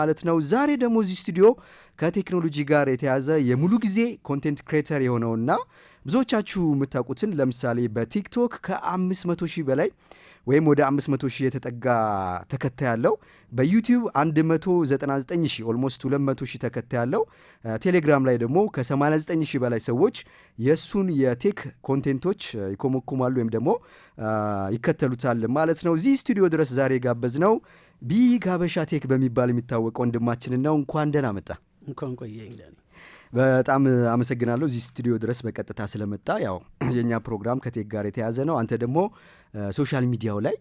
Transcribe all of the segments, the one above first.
ማለት ነው። ዛሬ ደግሞ እዚህ ስቱዲዮ ከቴክኖሎጂ ጋር የተያዘ የሙሉ ጊዜ ኮንቴንት ክሬተር የሆነውና ብዙዎቻችሁ የምታውቁትን ለምሳሌ በቲክቶክ ከ500 ሺህ በላይ ወይም ወደ 500 ሺህ የተጠጋ ተከታይ ያለው፣ በዩቲዩብ 199 ሺህ ኦልሞስት 200 ሺህ ተከታይ ያለው፣ ቴሌግራም ላይ ደግሞ ከ89 ሺህ በላይ ሰዎች የሱን የቴክ ኮንቴንቶች ይኮመኩማሉ ወይም ደግሞ ይከተሉታል ማለት ነው። እዚህ ስቱዲዮ ድረስ ዛሬ ጋበዝነው ቢግ ሀበሻ ቴክ በሚባል የሚታወቀው ወንድማችንን ነው። እንኳን ደህና መጣ። እንኳን ቆየኝ ዳኒ። በጣም አመሰግናለሁ እዚህ ስቱዲዮ ድረስ በቀጥታ ስለመጣ። ያው የኛ ፕሮግራም ከቴክ ጋር የተያዘ ነው። አንተ ደግሞ ሶሻል ሚዲያው ላይ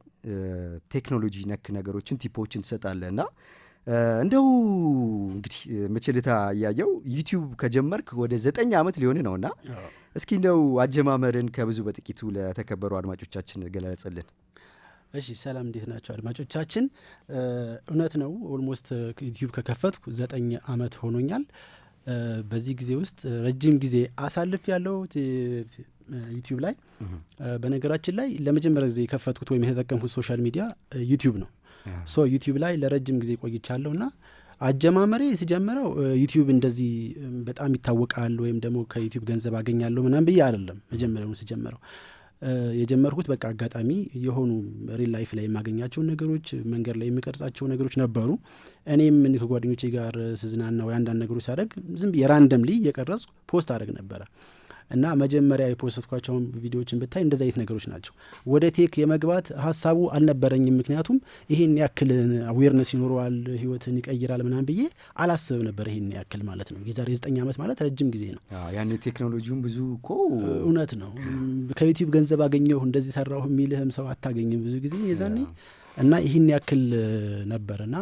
ቴክኖሎጂ ነክ ነገሮችን ቲፖችን ትሰጣለህና እንደው እንግዲህ መቼልታ እያየው ዩቲዩብ ከጀመርክ ወደ 9 ዓመት ሊሆን ነውና እስኪ እንደው አጀማመርን ከብዙ በጥቂቱ ለተከበሩ አድማጮቻችን ገለጽልን። እሺ፣ ሰላም እንዴት ናቸው አድማጮቻችን? እውነት ነው ኦልሞስት ዩቲዩብ ከከፈትኩ 9 ዓመት ሆኖኛል። በዚህ ጊዜ ውስጥ ረጅም ጊዜ አሳልፍ ያለው ዩቲዩብ ላይ። በነገራችን ላይ ለመጀመሪያ ጊዜ የከፈትኩት ወይም የተጠቀምኩት ሶሻል ሚዲያ ዩቲዩብ ነው። ሶ ዩቲዩብ ላይ ለረጅም ጊዜ ቆይቻለሁና አጀማመሬ ሲጀምረው ዩቲዩብ እንደዚህ በጣም ይታወቃል ወይም ደግሞ ከዩቲዩብ ገንዘብ አገኛለሁ ምናምን ብዬ አይደለም መጀመሪያውን ሲጀምረው የጀመርኩት። በቃ አጋጣሚ የሆኑ ሪል ላይፍ ላይ የማገኛቸው ነገሮች፣ መንገድ ላይ የሚቀርጻቸው ነገሮች ነበሩ። እኔም ከጓደኞቼ ጋር ስዝናና ወይ አንዳንድ ነገሮች ሳደርግ ዝም ብዬ ራንደምሊ እየቀረጽኩ ፖስት አደረግ ነበረ እና መጀመሪያ የፖስትኳቸውን ቪዲዮዎችን ብታይ እንደዚህ አይነት ነገሮች ናቸው። ወደ ቴክ የመግባት ሀሳቡ አልነበረኝም። ምክንያቱም ይሄን ያክል አዌርነስ ይኖረዋል፣ ህይወትን ይቀይራል ምናምን ብዬ አላስብም ነበር። ይሄን ያክል ማለት ነው። የዛሬ 9 ዓመት ማለት ረጅም ጊዜ ነው። ያን ቴክኖሎጂውን ብዙ እኮ እውነት ነው። ከዩቲዩብ ገንዘብ አገኘሁ እንደዚህ ሰራሁ የሚልህም ሰው አታገኝም ብዙ ጊዜ የዛኔ እና ይሄን ያክል ነበርና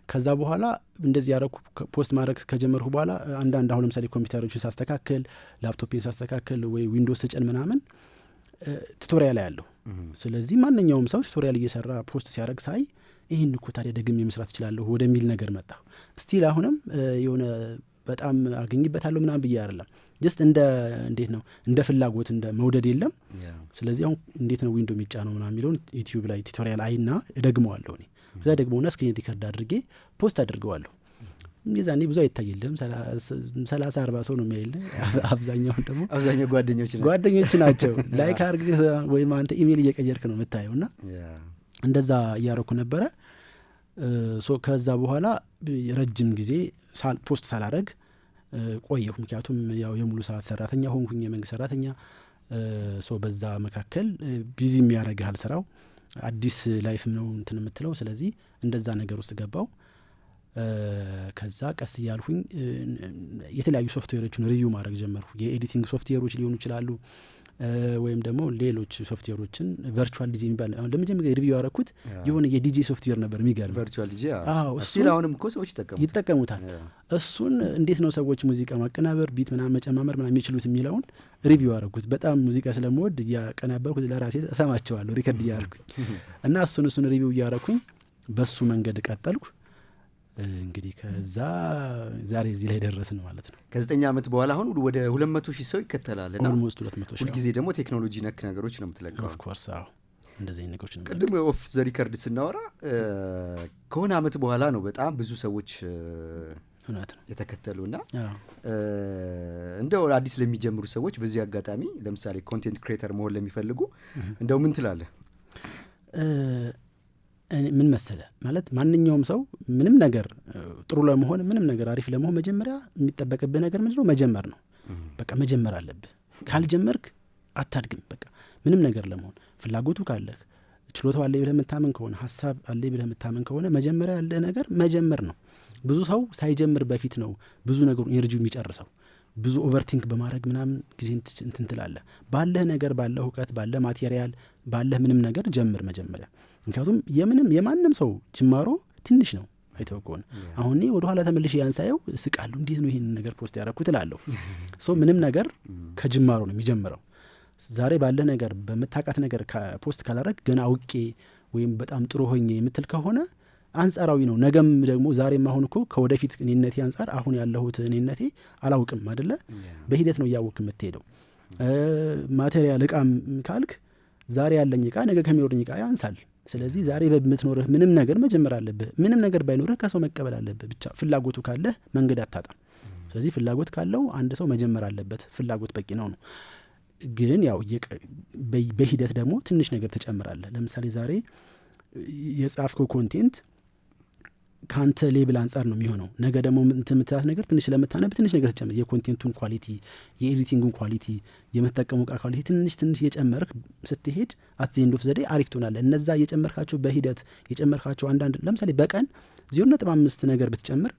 ከዛ በኋላ እንደዚህ ያረኩ ፖስት ማድረግ ከጀመርኩ በኋላ አንዳንድ አሁን ለምሳሌ ኮምፒውተሮችን ሳስተካከል፣ ላፕቶፕን ሳስተካከል ወይ ዊንዶውስ ስጭን ምናምን ቱቶሪያል ያለው። ስለዚህ ማንኛውም ሰው ቱቶሪያል እየሰራ ፖስት ሲያደርግ ሳይ ይህን እኮ ታዲያ ደግሜ መስራት እችላለሁ ወደሚል ነገር መጣ። ስቲል አሁንም የሆነ በጣም አገኝበታለሁ ምናምን ብዬ አይደለም። ጀስት እንዴት ነው እንደ ፍላጎት እንደ መውደድ የለም። ስለዚህ አሁን እንዴት ነው ዊንዶው የሚጫነው ምናምን የሚለውን ዩቲዩብ ላይ ቱቶሪያል አይና እደግመዋለሁ እኔ። ከዛ ደግሞና ስክሪን ሪከርድ አድርጌ ፖስት አድርገዋለሁ። የዛኔ ብዙ አይታይልም፣ 30-40 ሰው ነው የሚያይልህ። አብዛኛው ጓደኞች ናቸው። ላይክ አድርገህ ወይም አንተ ኢሜል እየቀየርክ ነው የምታየውና እንደዛ እያረኩ ነበረ። ከዛ በኋላ ረጅም ጊዜ ፖስት ሳላረግ ቆየሁ። ምክንያቱም ያው የሙሉ ሰዓት ሰራተኛ ሆንኩኝ፣ የመንግስት ሰራተኛ። በዛ መካከል ቢዚ የሚያደርግሃል ስራው፣ አዲስ ላይፍም ነው እንትን የምትለው። ስለዚህ እንደዛ ነገር ውስጥ ገባው። ከዛ ቀስ እያልኩኝ የተለያዩ ሶፍትዌሮችን ሪቪው ማድረግ ጀመርኩ። የኤዲቲንግ ሶፍትዌሮች ሊሆኑ ይችላሉ ወይም ደግሞ ሌሎች ሶፍትዌሮችን። ቨርቹዋል ዲጄ የሚባል አሁን ለመጀመሪያ ሪቪው ያደረኩት የሆነ የዲጄ ሶፍትዌር ነበር። የሚገርም ቨርቹዋል ዲጄ እሱን አሁንም እኮ ሰዎች ይጠቀሙታል። እሱን እንዴት ነው ሰዎች ሙዚቃ ማቀናበር፣ ቢት ምናምን መጨማመር ምናምን የሚችሉት የሚለውን ሪቪው ያደረኩት። በጣም ሙዚቃ ስለምወድ እያቀናበርኩት ለራሴ እሰማቸዋለሁ ሪከርድ እያደረኩኝ እና እሱን ሪቪው እያደረኩኝ በሱ መንገድ ቀጠልኩ። እንግዲህ ከዛ ዛሬ እዚህ ላይ ደረስን ማለት ነው። ከ9 ዓመት በኋላ አሁን ወደ 200 ሺህ ሰው ይከተላልና ኦልሞስት 200 ሺህ። ሁልጊዜ ደግሞ ቴክኖሎጂ ነክ ነገሮች ነው የምትለቀው። ኦፍ ኮርስ እንደዚህ ነገሮች ነው። ቅድም ኦፍ ዘ ሪከርድ ስናወራ ከሆነ ዓመት በኋላ ነው በጣም ብዙ ሰዎች እውነት ነው የተከተሉና እንደው አዲስ ለሚጀምሩ ሰዎች በዚህ አጋጣሚ ለምሳሌ ኮንቴንት ክሬተር መሆን ለሚፈልጉ እንደው ምን ትላለህ? ምን መሰለ ማለት ማንኛውም ሰው ምንም ነገር ጥሩ ለመሆን ምንም ነገር አሪፍ ለመሆን መጀመሪያ የሚጠበቅብህ ነገር ምንድነው? መጀመር ነው። በቃ መጀመር አለብህ። ካልጀመርክ አታድግም። በቃ ምንም ነገር ለመሆን ፍላጎቱ ካለህ፣ ችሎታው አለ ብለህ የምታመን ከሆነ፣ ሀሳብ አለ ብለህ የምታመን ከሆነ መጀመሪያ ያለ ነገር መጀመር ነው። ብዙ ሰው ሳይጀምር በፊት ነው ብዙ ነገሩ ኢነርጂው የሚጨርሰው። ብዙ ኦቨርቲንክ በማድረግ ምናምን ጊዜ እንትን ትላለህ። ባለህ ነገር፣ ባለህ እውቀት፣ ባለህ ማቴሪያል፣ ባለህ ምንም ነገር ጀምር መጀመሪያ። ምክንያቱም የማንም ሰው ጅማሮ ትንሽ ነው። አይተው ከሆነ አሁን ወደ ኋላ ተመልሼ ያንሳየው ስቃለሁ፣ እንዴት ነው ይሄን ነገር ፖስት ያደረኩት እላለሁ። ምንም ነገር ከጅማሮ ነው የሚጀምረው። ዛሬ ባለህ ነገር በመታቃት ነገር ፖስት ካላረግ ገና አውቄ ወይም በጣም ጥሩ ሆኜ የምትል ከሆነ አንጻራዊ ነው። ነገም ደግሞ ዛሬም አሁን እኮ ከወደፊት እኔነቴ አንጻር አሁን ያለሁት እኔነቴ አላውቅም አይደለ? በሂደት ነው እያወቅ የምትሄደው። ማቴሪያል እቃም ካልክ ዛሬ ያለኝ እቃ ነገ ከሚኖረኝ እቃ ያንሳል። ስለዚህ ዛሬ በምትኖርህ ምንም ነገር መጀመር አለብህ። ምንም ነገር ባይኖርህ ከሰው መቀበል አለብህ። ብቻ ፍላጎቱ ካለህ መንገድ አታጣም። ስለዚህ ፍላጎት ካለው አንድ ሰው መጀመር አለበት። ፍላጎት በቂ ነው። ግን ያው በሂደት ደግሞ ትንሽ ነገር ትጨምራለህ። ለምሳሌ ዛሬ የጻፍከው ኮንቴንት ካንተ ሌብል አንጻር ነው የሚሆነው። ነገ ደግሞ የምትላት ነገር ትንሽ ለምታነብ ትንሽ ነገር ትጨምር። የኮንቴንቱን ኳሊቲ፣ የኤዲቲንጉን ኳሊቲ፣ የምትጠቀሙ እቃ ኳሊቲ ትንሽ እየጨመርክ ስትሄድ አት ዘ ኤንድ ኦፍ ዘ ዴይ አሪፍ ትሆናለህ። እነዛ እየጨመርካቸው በሂደት የጨመርካቸው አንዳንድ ለምሳሌ በቀን 0.5 ነገር ብትጨምር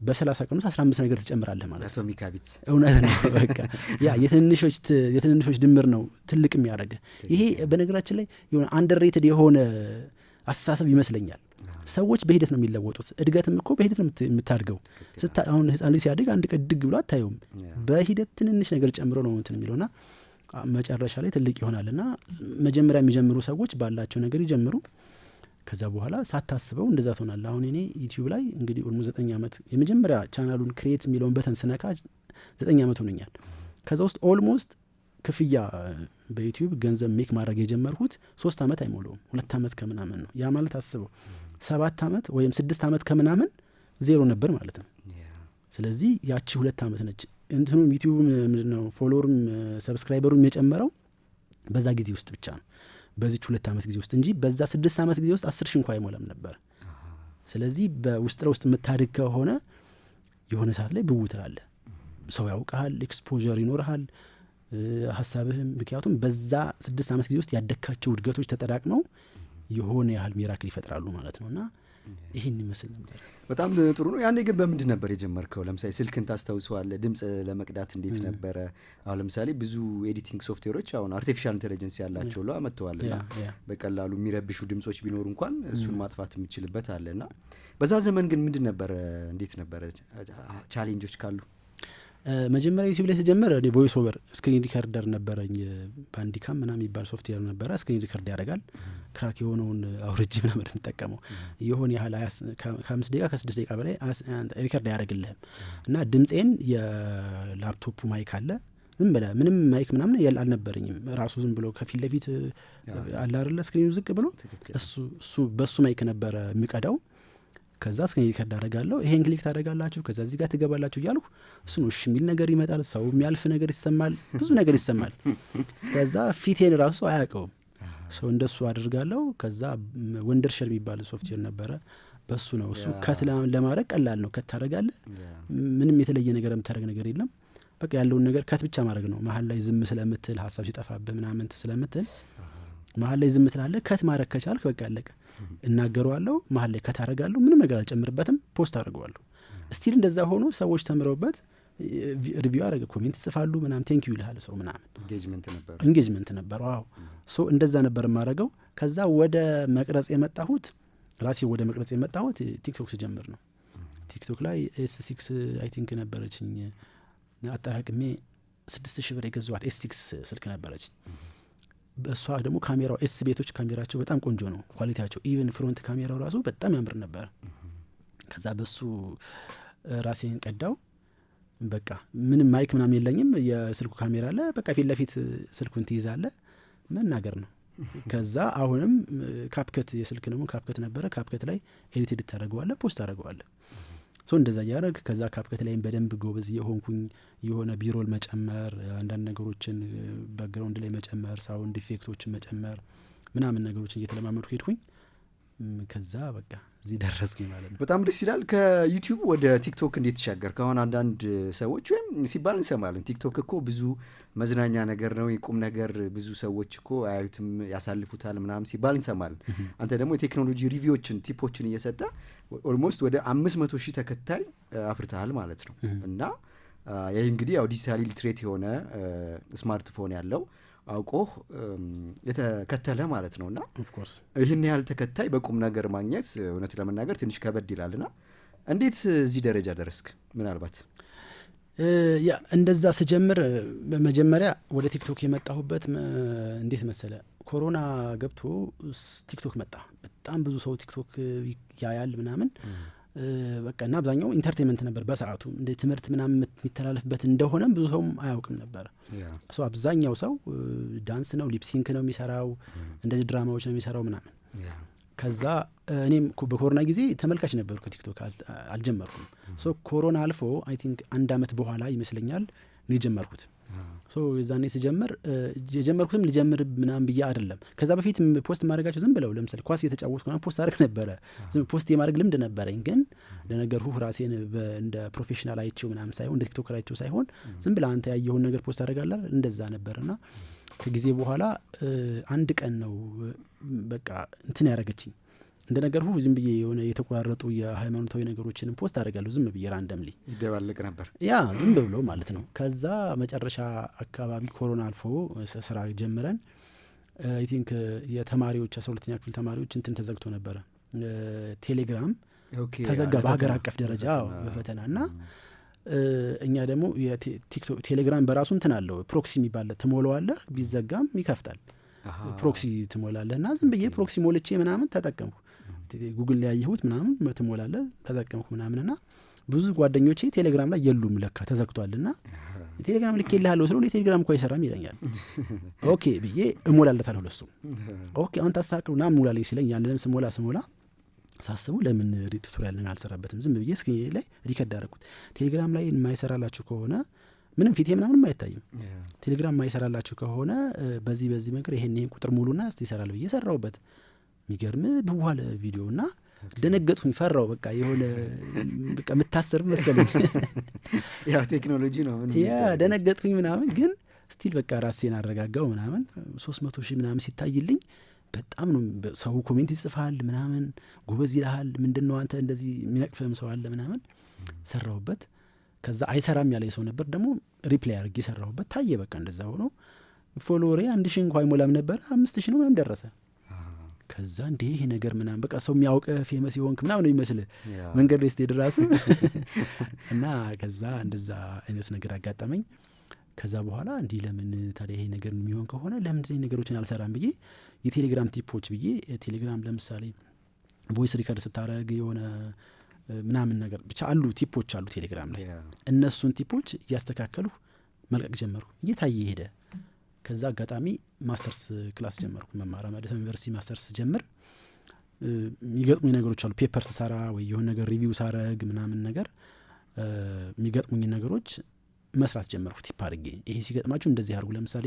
በ30 ቀን ውስጥ 15 ነገር ትጨምራለህ ማለት ነው። አቶሚክ ሃቢትስ እውነት ነው። በቃ ያ የትንንሾች ድምር ነው ትልቅ የሚያደርግ። ይሄ በነገራችን ላይ የሆነ አንደርሬትድ የሆነ አስተሳሰብ ይመስለኛል። ሰዎች በሂደት ነው የሚለወጡት። እድገትም እኮ በሂደት ነው የምታድገው። አሁን ህፃን ልጅ ሲያድግ አንድ ቀን ድግ ብሎ አታየውም። በሂደት ትንንሽ ነገር ጨምሮ ነው እንትን የሚለውና መጨረሻ ላይ ትልቅ ይሆናልና መጀመሪያ የሚጀምሩ ሰዎች ባላቸው ነገር ይጀምሩ። ከዛ በኋላ ሳታስበው እንደዛ ትሆናለህ። አሁን እኔ ዩቲዩብ ላይ እንግዲህ ኦልሞስት 9 ዓመት የመጀመሪያ ቻናሉን ክሬት የሚለውን በተን ስነካ 9 ዓመት ሆኖኛል። ከዛ ውስጥ ኦልሞስት ክፍያ በዩቲዩብ ገንዘብ ሜክ ማድረግ የጀመርኩት 3 ዓመት አይሞላውም፣ 2 ዓመት ከምናምን ነው። ያ ማለት አስበው 7 ዓመት ወይም 6 ዓመት ከምናምን ዜሮ ነበር ማለት ነው። ስለዚህ ያቺ 2 ዓመት ነች። እንትኑም ዩቲዩብ ምንድነው ፎሎወርም ሰብስክራይበሩም የጨመረው በዛ ጊዜ ውስጥ ብቻ ነው፣ በዚች 2 ዓመት ጊዜ ውስጥ እንጂ በዛ 6 ዓመት ጊዜ ውስጥ 10 ሺህ እንኳን አይሞላም ነበር። ስለዚህ በውስጥ ለውስጥ የምታድግ ከሆነ የሆነ ሰዓት ላይ ብው ትላለህ። ሰው ያውቃል፣ ኤክስፖዠር ይኖርሃል ሀሳብህም። ምክንያቱም በዛ 6 ዓመት ጊዜ ውስጥ ያደካቸው እድገቶች ተጠራቅመው የሆነ ያህል ሚራክል ይፈጥራሉ ማለት ነው። እና ይህን ይመስል ነበር። በጣም ጥሩ ነው። ያኔ ግን በምንድን ነበር የጀመርከው? ለምሳሌ ስልክን ታስታውሰዋለህ? ድምፅ ለመቅዳት እንዴት ነበረ? አሁን ለምሳሌ ብዙ ኤዲቲንግ ሶፍትዌሮች አሁን አርቲፊሻል ኢንቴሊጀንስ ያላቸው ለ አመጥተዋልና በቀላሉ የሚረብሹ ድምጾች ቢኖሩ እንኳን እሱን ማጥፋት የምችልበት አለና በዛ ዘመን ግን ምንድን ነበረ? እንዴት ነበረ? ቻሌንጆች ካሉ መጀመሪያ ዩቲዩብ ላይ ስጀምር እኔ ቮይስ ኦቨር ስክሪን ሪከርደር ነበረኝ። ባንዲካም ምናምን የሚባል ሶፍትዌር ነበረ። ስክሪን ሪከርድ ያደርጋል። ክራክ የሆነውን አውርጄ ምናምን የምጠቀመው የሆነ ያህል ከ5 ደቂቃ ከ6 ደቂቃ በላይ ሪከርድ አያደርግልህም። እና ድምፄን የላፕቶፑ ማይክ አለ ዝም ብለህ ምንም ማይክ ምናምን አልነበረኝም። ራሱ ዝም ብሎ ከፊት ለፊት አለ አይደለ ስክሪኑ ዝቅ ብሎ እሱ በሱ ማይክ ነበረ የሚቀዳው። ከዛ ስክሪን ሪከርድ አደርጋለሁ። ይሄን ክሊክ ታደርጋላችሁ፣ ከዛ እዚህ ጋር ትገባላችሁ እያልኩ እሱን እሺ የሚል ነገር ይመጣል። ሰው የሚያልፍ ነገር ይሰማል፣ ብዙ ነገር ይሰማል። ከዛ ፊቴን ራሱ ሰው አያውቀውም። ሰው እንደሱ አደርጋለሁ። ከዛ ወንደርሸር የሚባል ሶፍትዌር ነበረ። በሱ ነው እሱ ከት ለማድረግ ቀላል ነው። ከት ታደርጋለህ፣ ምንም የተለየ ነገር የምታደርግ ነገር የለም። በቃ ያለውን ነገር ከት ብቻ ማድረግ ነው። መሀል ላይ ዝም ስለምትል ሀሳብ ሲጠፋብህ ምናምን ስለምትል መሀል ላይ ዝም ትላለህ። ከት ማድረግ ከቻልክ በቃ አለቀ። እናገረዋለሁ፣ መሀል ላይ ከት አደርጋለሁ፣ ምንም ነገር አልጨምርበትም፣ ፖስት አድርገዋለሁ። ስቲል እንደዛ ሆኖ ሰዎች ተምረውበት ሪቪው አደረገ፣ ኮሜንት ጽፋሉ ምናምን፣ ቴንክ ዩ ይልሃል ሰው ምናምን። ኢንጌጅመንት ነበር። ዋው ሶ እንደዛ ነበር የማደርገው። ከዛ ወደ መቅረጽ የመጣሁት ቲክቶክ ስጀምር ነው። ቲክቶክ ላይ S6 አይ ቲንክ ነበረችኝ አጠራቅሜ 6000 ብር የገዛኋት S6 ስልክ ነበረችኝ። በሷ ደግሞ ካሜራው ኤስ ቤቶች ካሜራቸው በጣም ቆንጆ ነው ኳሊቲያቸው። ኢቨን ፍሮንት ካሜራው ራሱ በጣም ያምር ነበር። ከዛ በሱ ራሴን ቀዳው። በቃ ምንም ማይክ ምናምን የለኝም፣ የስልኩ ካሜራ አለ። በቃ ፊት ለፊት ስልኩን ትይዛለህ፣ መናገር ነው። ከዛ አሁንም ካፕከት የስልክ ደግሞ ካፕከት ነበረ። ካፕከት ላይ ኤዲት ታደርገዋለህ፣ ፖስት ታደርገዋለህ። ሶ እንደዛ ያደርግ። ከዛ ካፕከት ላይም በደንብ ጎበዝ የሆንኩኝ የሆነ ቢሮል መጨመር፣ አንዳንድ ነገሮችን ባክግራውንድ ላይ መጨመር፣ ሳውንድ ኢፌክቶችን መጨመር ምናምን ነገሮችን እየተለማመድኩ ሄድኩኝ። ከዛ በቃ እዚህ ደረስኩኝ ማለት ነው። በጣም ደስ ይላል። ከዩቲዩብ ወደ ቲክቶክ እንዴት ተሻገር? ከአሁን አንዳንድ ሰዎች ወይም ሲባል እንሰማለን ቲክቶክ እኮ ብዙ መዝናኛ ነገር ነው፣ የቁም ነገር ብዙ ሰዎች እኮ አያዩትም ያሳልፉታል ምናምን ሲባል እንሰማለን። አንተ ደግሞ የቴክኖሎጂ ሪቪዎችን ቲፖችን እየሰጠ ኦልሞስት ወደ 500,000 ተከታይ አፍርተሃል ማለት ነው። እና ይህ እንግዲህ ያው ዲጂታሊ ሊትሬት የሆነ ስማርትፎን ያለው አውቆህ የተከተለ ማለት ነውና ይህን ያህል ተከታይ በቁም ነገር ማግኘት እውነት ለመናገር ትንሽ ከበድ ይላልና እንዴት እዚህ ደረጃ ደረስክ? ምናልባት ያ እንደዛ ስጀምር በመጀመሪያ ወደ ቲክቶክ የመጣሁበት እንዴት መሰለ፣ ኮሮና ገብቶ ቲክቶክ መጣ። በጣም ብዙ ሰው ቲክቶክ ያያል ምናምን። በቃ እና አብዛኛው ኢንተርቴንመንት ነበር በሰዓቱ እንደ ትምህርት ምናምን የሚተላለፍበት እንደሆነም ብዙ ሰውም አያውቅም ነበር። ሰው አብዛኛው ሰው ዳንስ ነው ሊፕሲንክ ነው የሚሰራው እንደዚህ ድራማዎች ነው የሚሰራው ምናምን። ከዛ እኔም በኮሮና ጊዜ ተመልካች ነበርኩ ቲክቶክ አልጀመርኩም። ሶ ኮሮና አልፎ አይ ቲንክ 1 አመት በኋላ ይመስለኛል ነው የጀመርኩት። ሶ የዛኔ ስጀምር የጀመርኩትም ልጀምር ምናምን ብዬ አይደለም። ከዛ በፊት ፖስት ማድረጋቸው ዝም ብለው ለምሳሌ ኳስ እየተጫወትኩ ምናምን ፖስት አድርግ ነበረ። ዝም ፖስት የማድረግ ልምድ ነበረኝ። ግን ለነገርኩህ ራሴን እንደ ፕሮፌሽናል አይቼው ምናምን ሳይሆን እንደ ቲክቶከር አይቼው ሳይሆን ዝም ብለህ አንተ ያየኸውን ነገር ፖስት አደርጋለህ እንደዛ ነበርና ከጊዜ በኋላ አንድ ቀን ነው በቃ እንትን ያደረገችኝ። እንደነገርኩህ ዝም ብዬ የሆነ የተቆራረጡ የሃይማኖታዊ ነገሮችን ፖስት አደርጋለሁ ዝም ብዬ ራንደምሊ ይደባለቅ ነበር ያ ዝም ብሎ ማለት ነው። ከዛ መጨረሻ አካባቢ ኮሮና አልፎ ስራ ጀምረን አይ ቲንክ የተማሪዎች 12ኛ ክፍል ተማሪዎች እንትን ተዘግቶ ነበረ። ቴሌግራም ተዘጋ በሀገር አቀፍ ደረጃ በፈተና እና እኛ ደግሞ የቲክቶክ ቴሌግራም በራሱ እንትን አለው ፕሮክሲ የሚባል ትሞላዋለህ ቢዘጋም ይከፍታል። ፕሮክሲ ትሞላለህ እና ዝም ብዬ ፕሮክሲ ሞልቼ ምናምን ተጠቀምኩ። ጉግል ላይ ያየሁት ምናምን ትሞላለህ ተጠቀምኩ ምናምንና ብዙ ጓደኞቼ ቴሌግራም ላይ የሉም ለካ ተዘግቷልና ቴሌግራም ልኬልሃለሁ ስለሆነ ቴሌግራም እኮ አይሰራም ይለኛል። ኦኬ ብዬ እሞላለታለሁ ለሱ። ኦኬ አሁን ታስተካክሉ ና ሙላለኝ ሲለኝ ያንንም ስሞላ ሳስቡ ለምን ቱቶሪያል ለምን አልሰራበትም ዝም ብዬ እስኪ ላይ ሪከርድ አደረኩት። ቴሌግራም ላይ የማይሰራላችሁ ከሆነ ምንም ፊቴ ምናምን አይታይም። ቴሌግራም የማይሰራላችሁ ከሆነ በዚህ መንገድ ይሄን ቁጥር ሙሉና እስቲ ይሰራል ብዬ ሰራውበት። የሚገርም በኋላ ቪዲዮና ደነገጥኩኝ ፈራው በቃ የሆነ በቃ መታሰር መሰለኝ። ያው ቴክኖሎጂ ነው ምን ያ ደነገጥኩኝ ምናምን ግን ስቲል በቃ ራሴን አረጋጋው ምናምን 300,000 ምናምን ሲታይልኝ በጣም ነው ሰው ኮሜንት ይጽፋል ምናምን ጎበዝ ይልሃል ምንድነው አንተ እንደዚህ የሚነቅፈም ሰው አለ ምናምን ሰራውበት። ከዛ አይሰራም ያለ ሰው ነበር ደግሞ ሪፕላይ አድርጌ ሰራውበት ታየ በቃ እንደዛ ሆኖ ፎሎወሬ 1000 እንኳን አይሞላም ነበር 5000 ነው ምናምን ደረሰ። ከዛ እንዴ ይሄ ነገር ምናምን በቃ ሰው የሚያውቅ ፌመስ ይሆንክ ምናምን ነው ይመስል መንገድ ላይ ስትሄድ ራሱ እና ከዛ እንደዛ አይነት ነገር አጋጠመኝ። ከዛ በኋላ እንዲህ ለምን ታዲያ ይሄ ነገር የሚሆን ከሆነ ለምን እንደዚህ ነገሮችን አልሰራም ብዬ የቴሌግራም ቲፖች ብዬ ቴሌግራም ለምሳሌ ቮይስ ሪከርድ ስታረግ የሆነ ምናምን ነገር ብቻ አሉ ቲፖች አሉ ቴሌግራም ላይ እነሱን ቲፖች እያስተካከሉ መልቀቅ ጀመርኩ እየታየ ሄደ። ከዛ አጋጣሚ ማስተርስ ክላስ ጀመርኩ መማር አዲስ ዩኒቨርሲቲ ማስተርስ ጀምር የሚገጥሙኝ ነገሮች አሉ ፔፐር ሰራ ወይ የሆነ ነገር ሪቪው ሳረግ ምናምን ነገር የሚገጥሙኝ ነገሮች መስራት ጀመርኩ ቲፕ አድርጌ ይሄ ሲገጥማችሁ እንደዚህ አድርጉ ለምሳሌ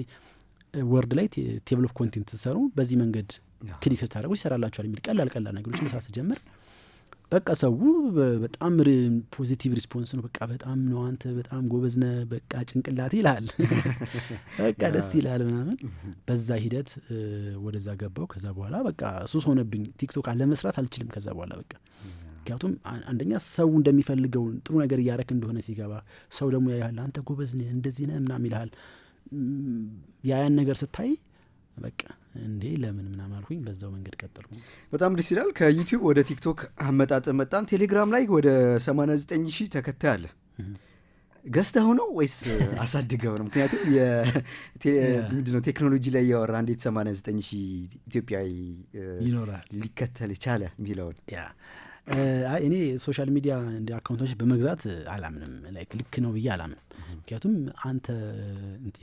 ወርድ ላይ ቴብል ኦፍ ኮንቴንት ተሰሩ በዚህ መንገድ ክሊክ ታደርጉ ይሰራላችኋል የሚል ቀላል ነገሮች መስራት ጀመር። በቃ ሰው በጣም ፖዚቲቭ ሪስፖንስ ነው በቃ በጣም ነው አንተ በጣም ጎበዝ ነህ በቃ ጭንቅላት ይላል በቃ ደስ ይላል ምናምን በዛ ሂደት ወደዛ ገባው። ከዛ በኋላ በቃ ሱስ ሆነብኝ ቲክቶክ አለመስራት አልችልም። ከዛ በኋላ በቃ ምክንያቱም አንደኛ ሰው እንደሚፈልገው ጥሩ ነገር እያረክ እንደሆነ ሲገባ ሰው ደግሞ ያያል አንተ ጎበዝ ነህ እንደዚህ ነህ ምናምን ይልሃል። ያን ነገር ስታይ በቃ እንዴ ለምን ምናምን አልኩኝ በዛው መንገድ ቀጠልኩ። በጣም ደስ ይላል። ከዩቲዩብ ወደ ቲክቶክ አመጣጥ መጣን። ቴሌግራም ላይ ወደ 89,000 ተከታይ አለ። ገዝተው ነው ወይስ አሳድገው ነው? ምክንያቱም ምንድነው ቴክኖሎጂ ላይ ያወራ እንዴት 89,000 ኢትዮጵያዊ ይኖራል ሊከተል ቻለ የሚለውን እኔ ሶሻል ሚዲያ እንደ አካውንቶች በመግዛት አላምንም ልክ ነው ብዬ አላምንም። ምክንያቱም አንተ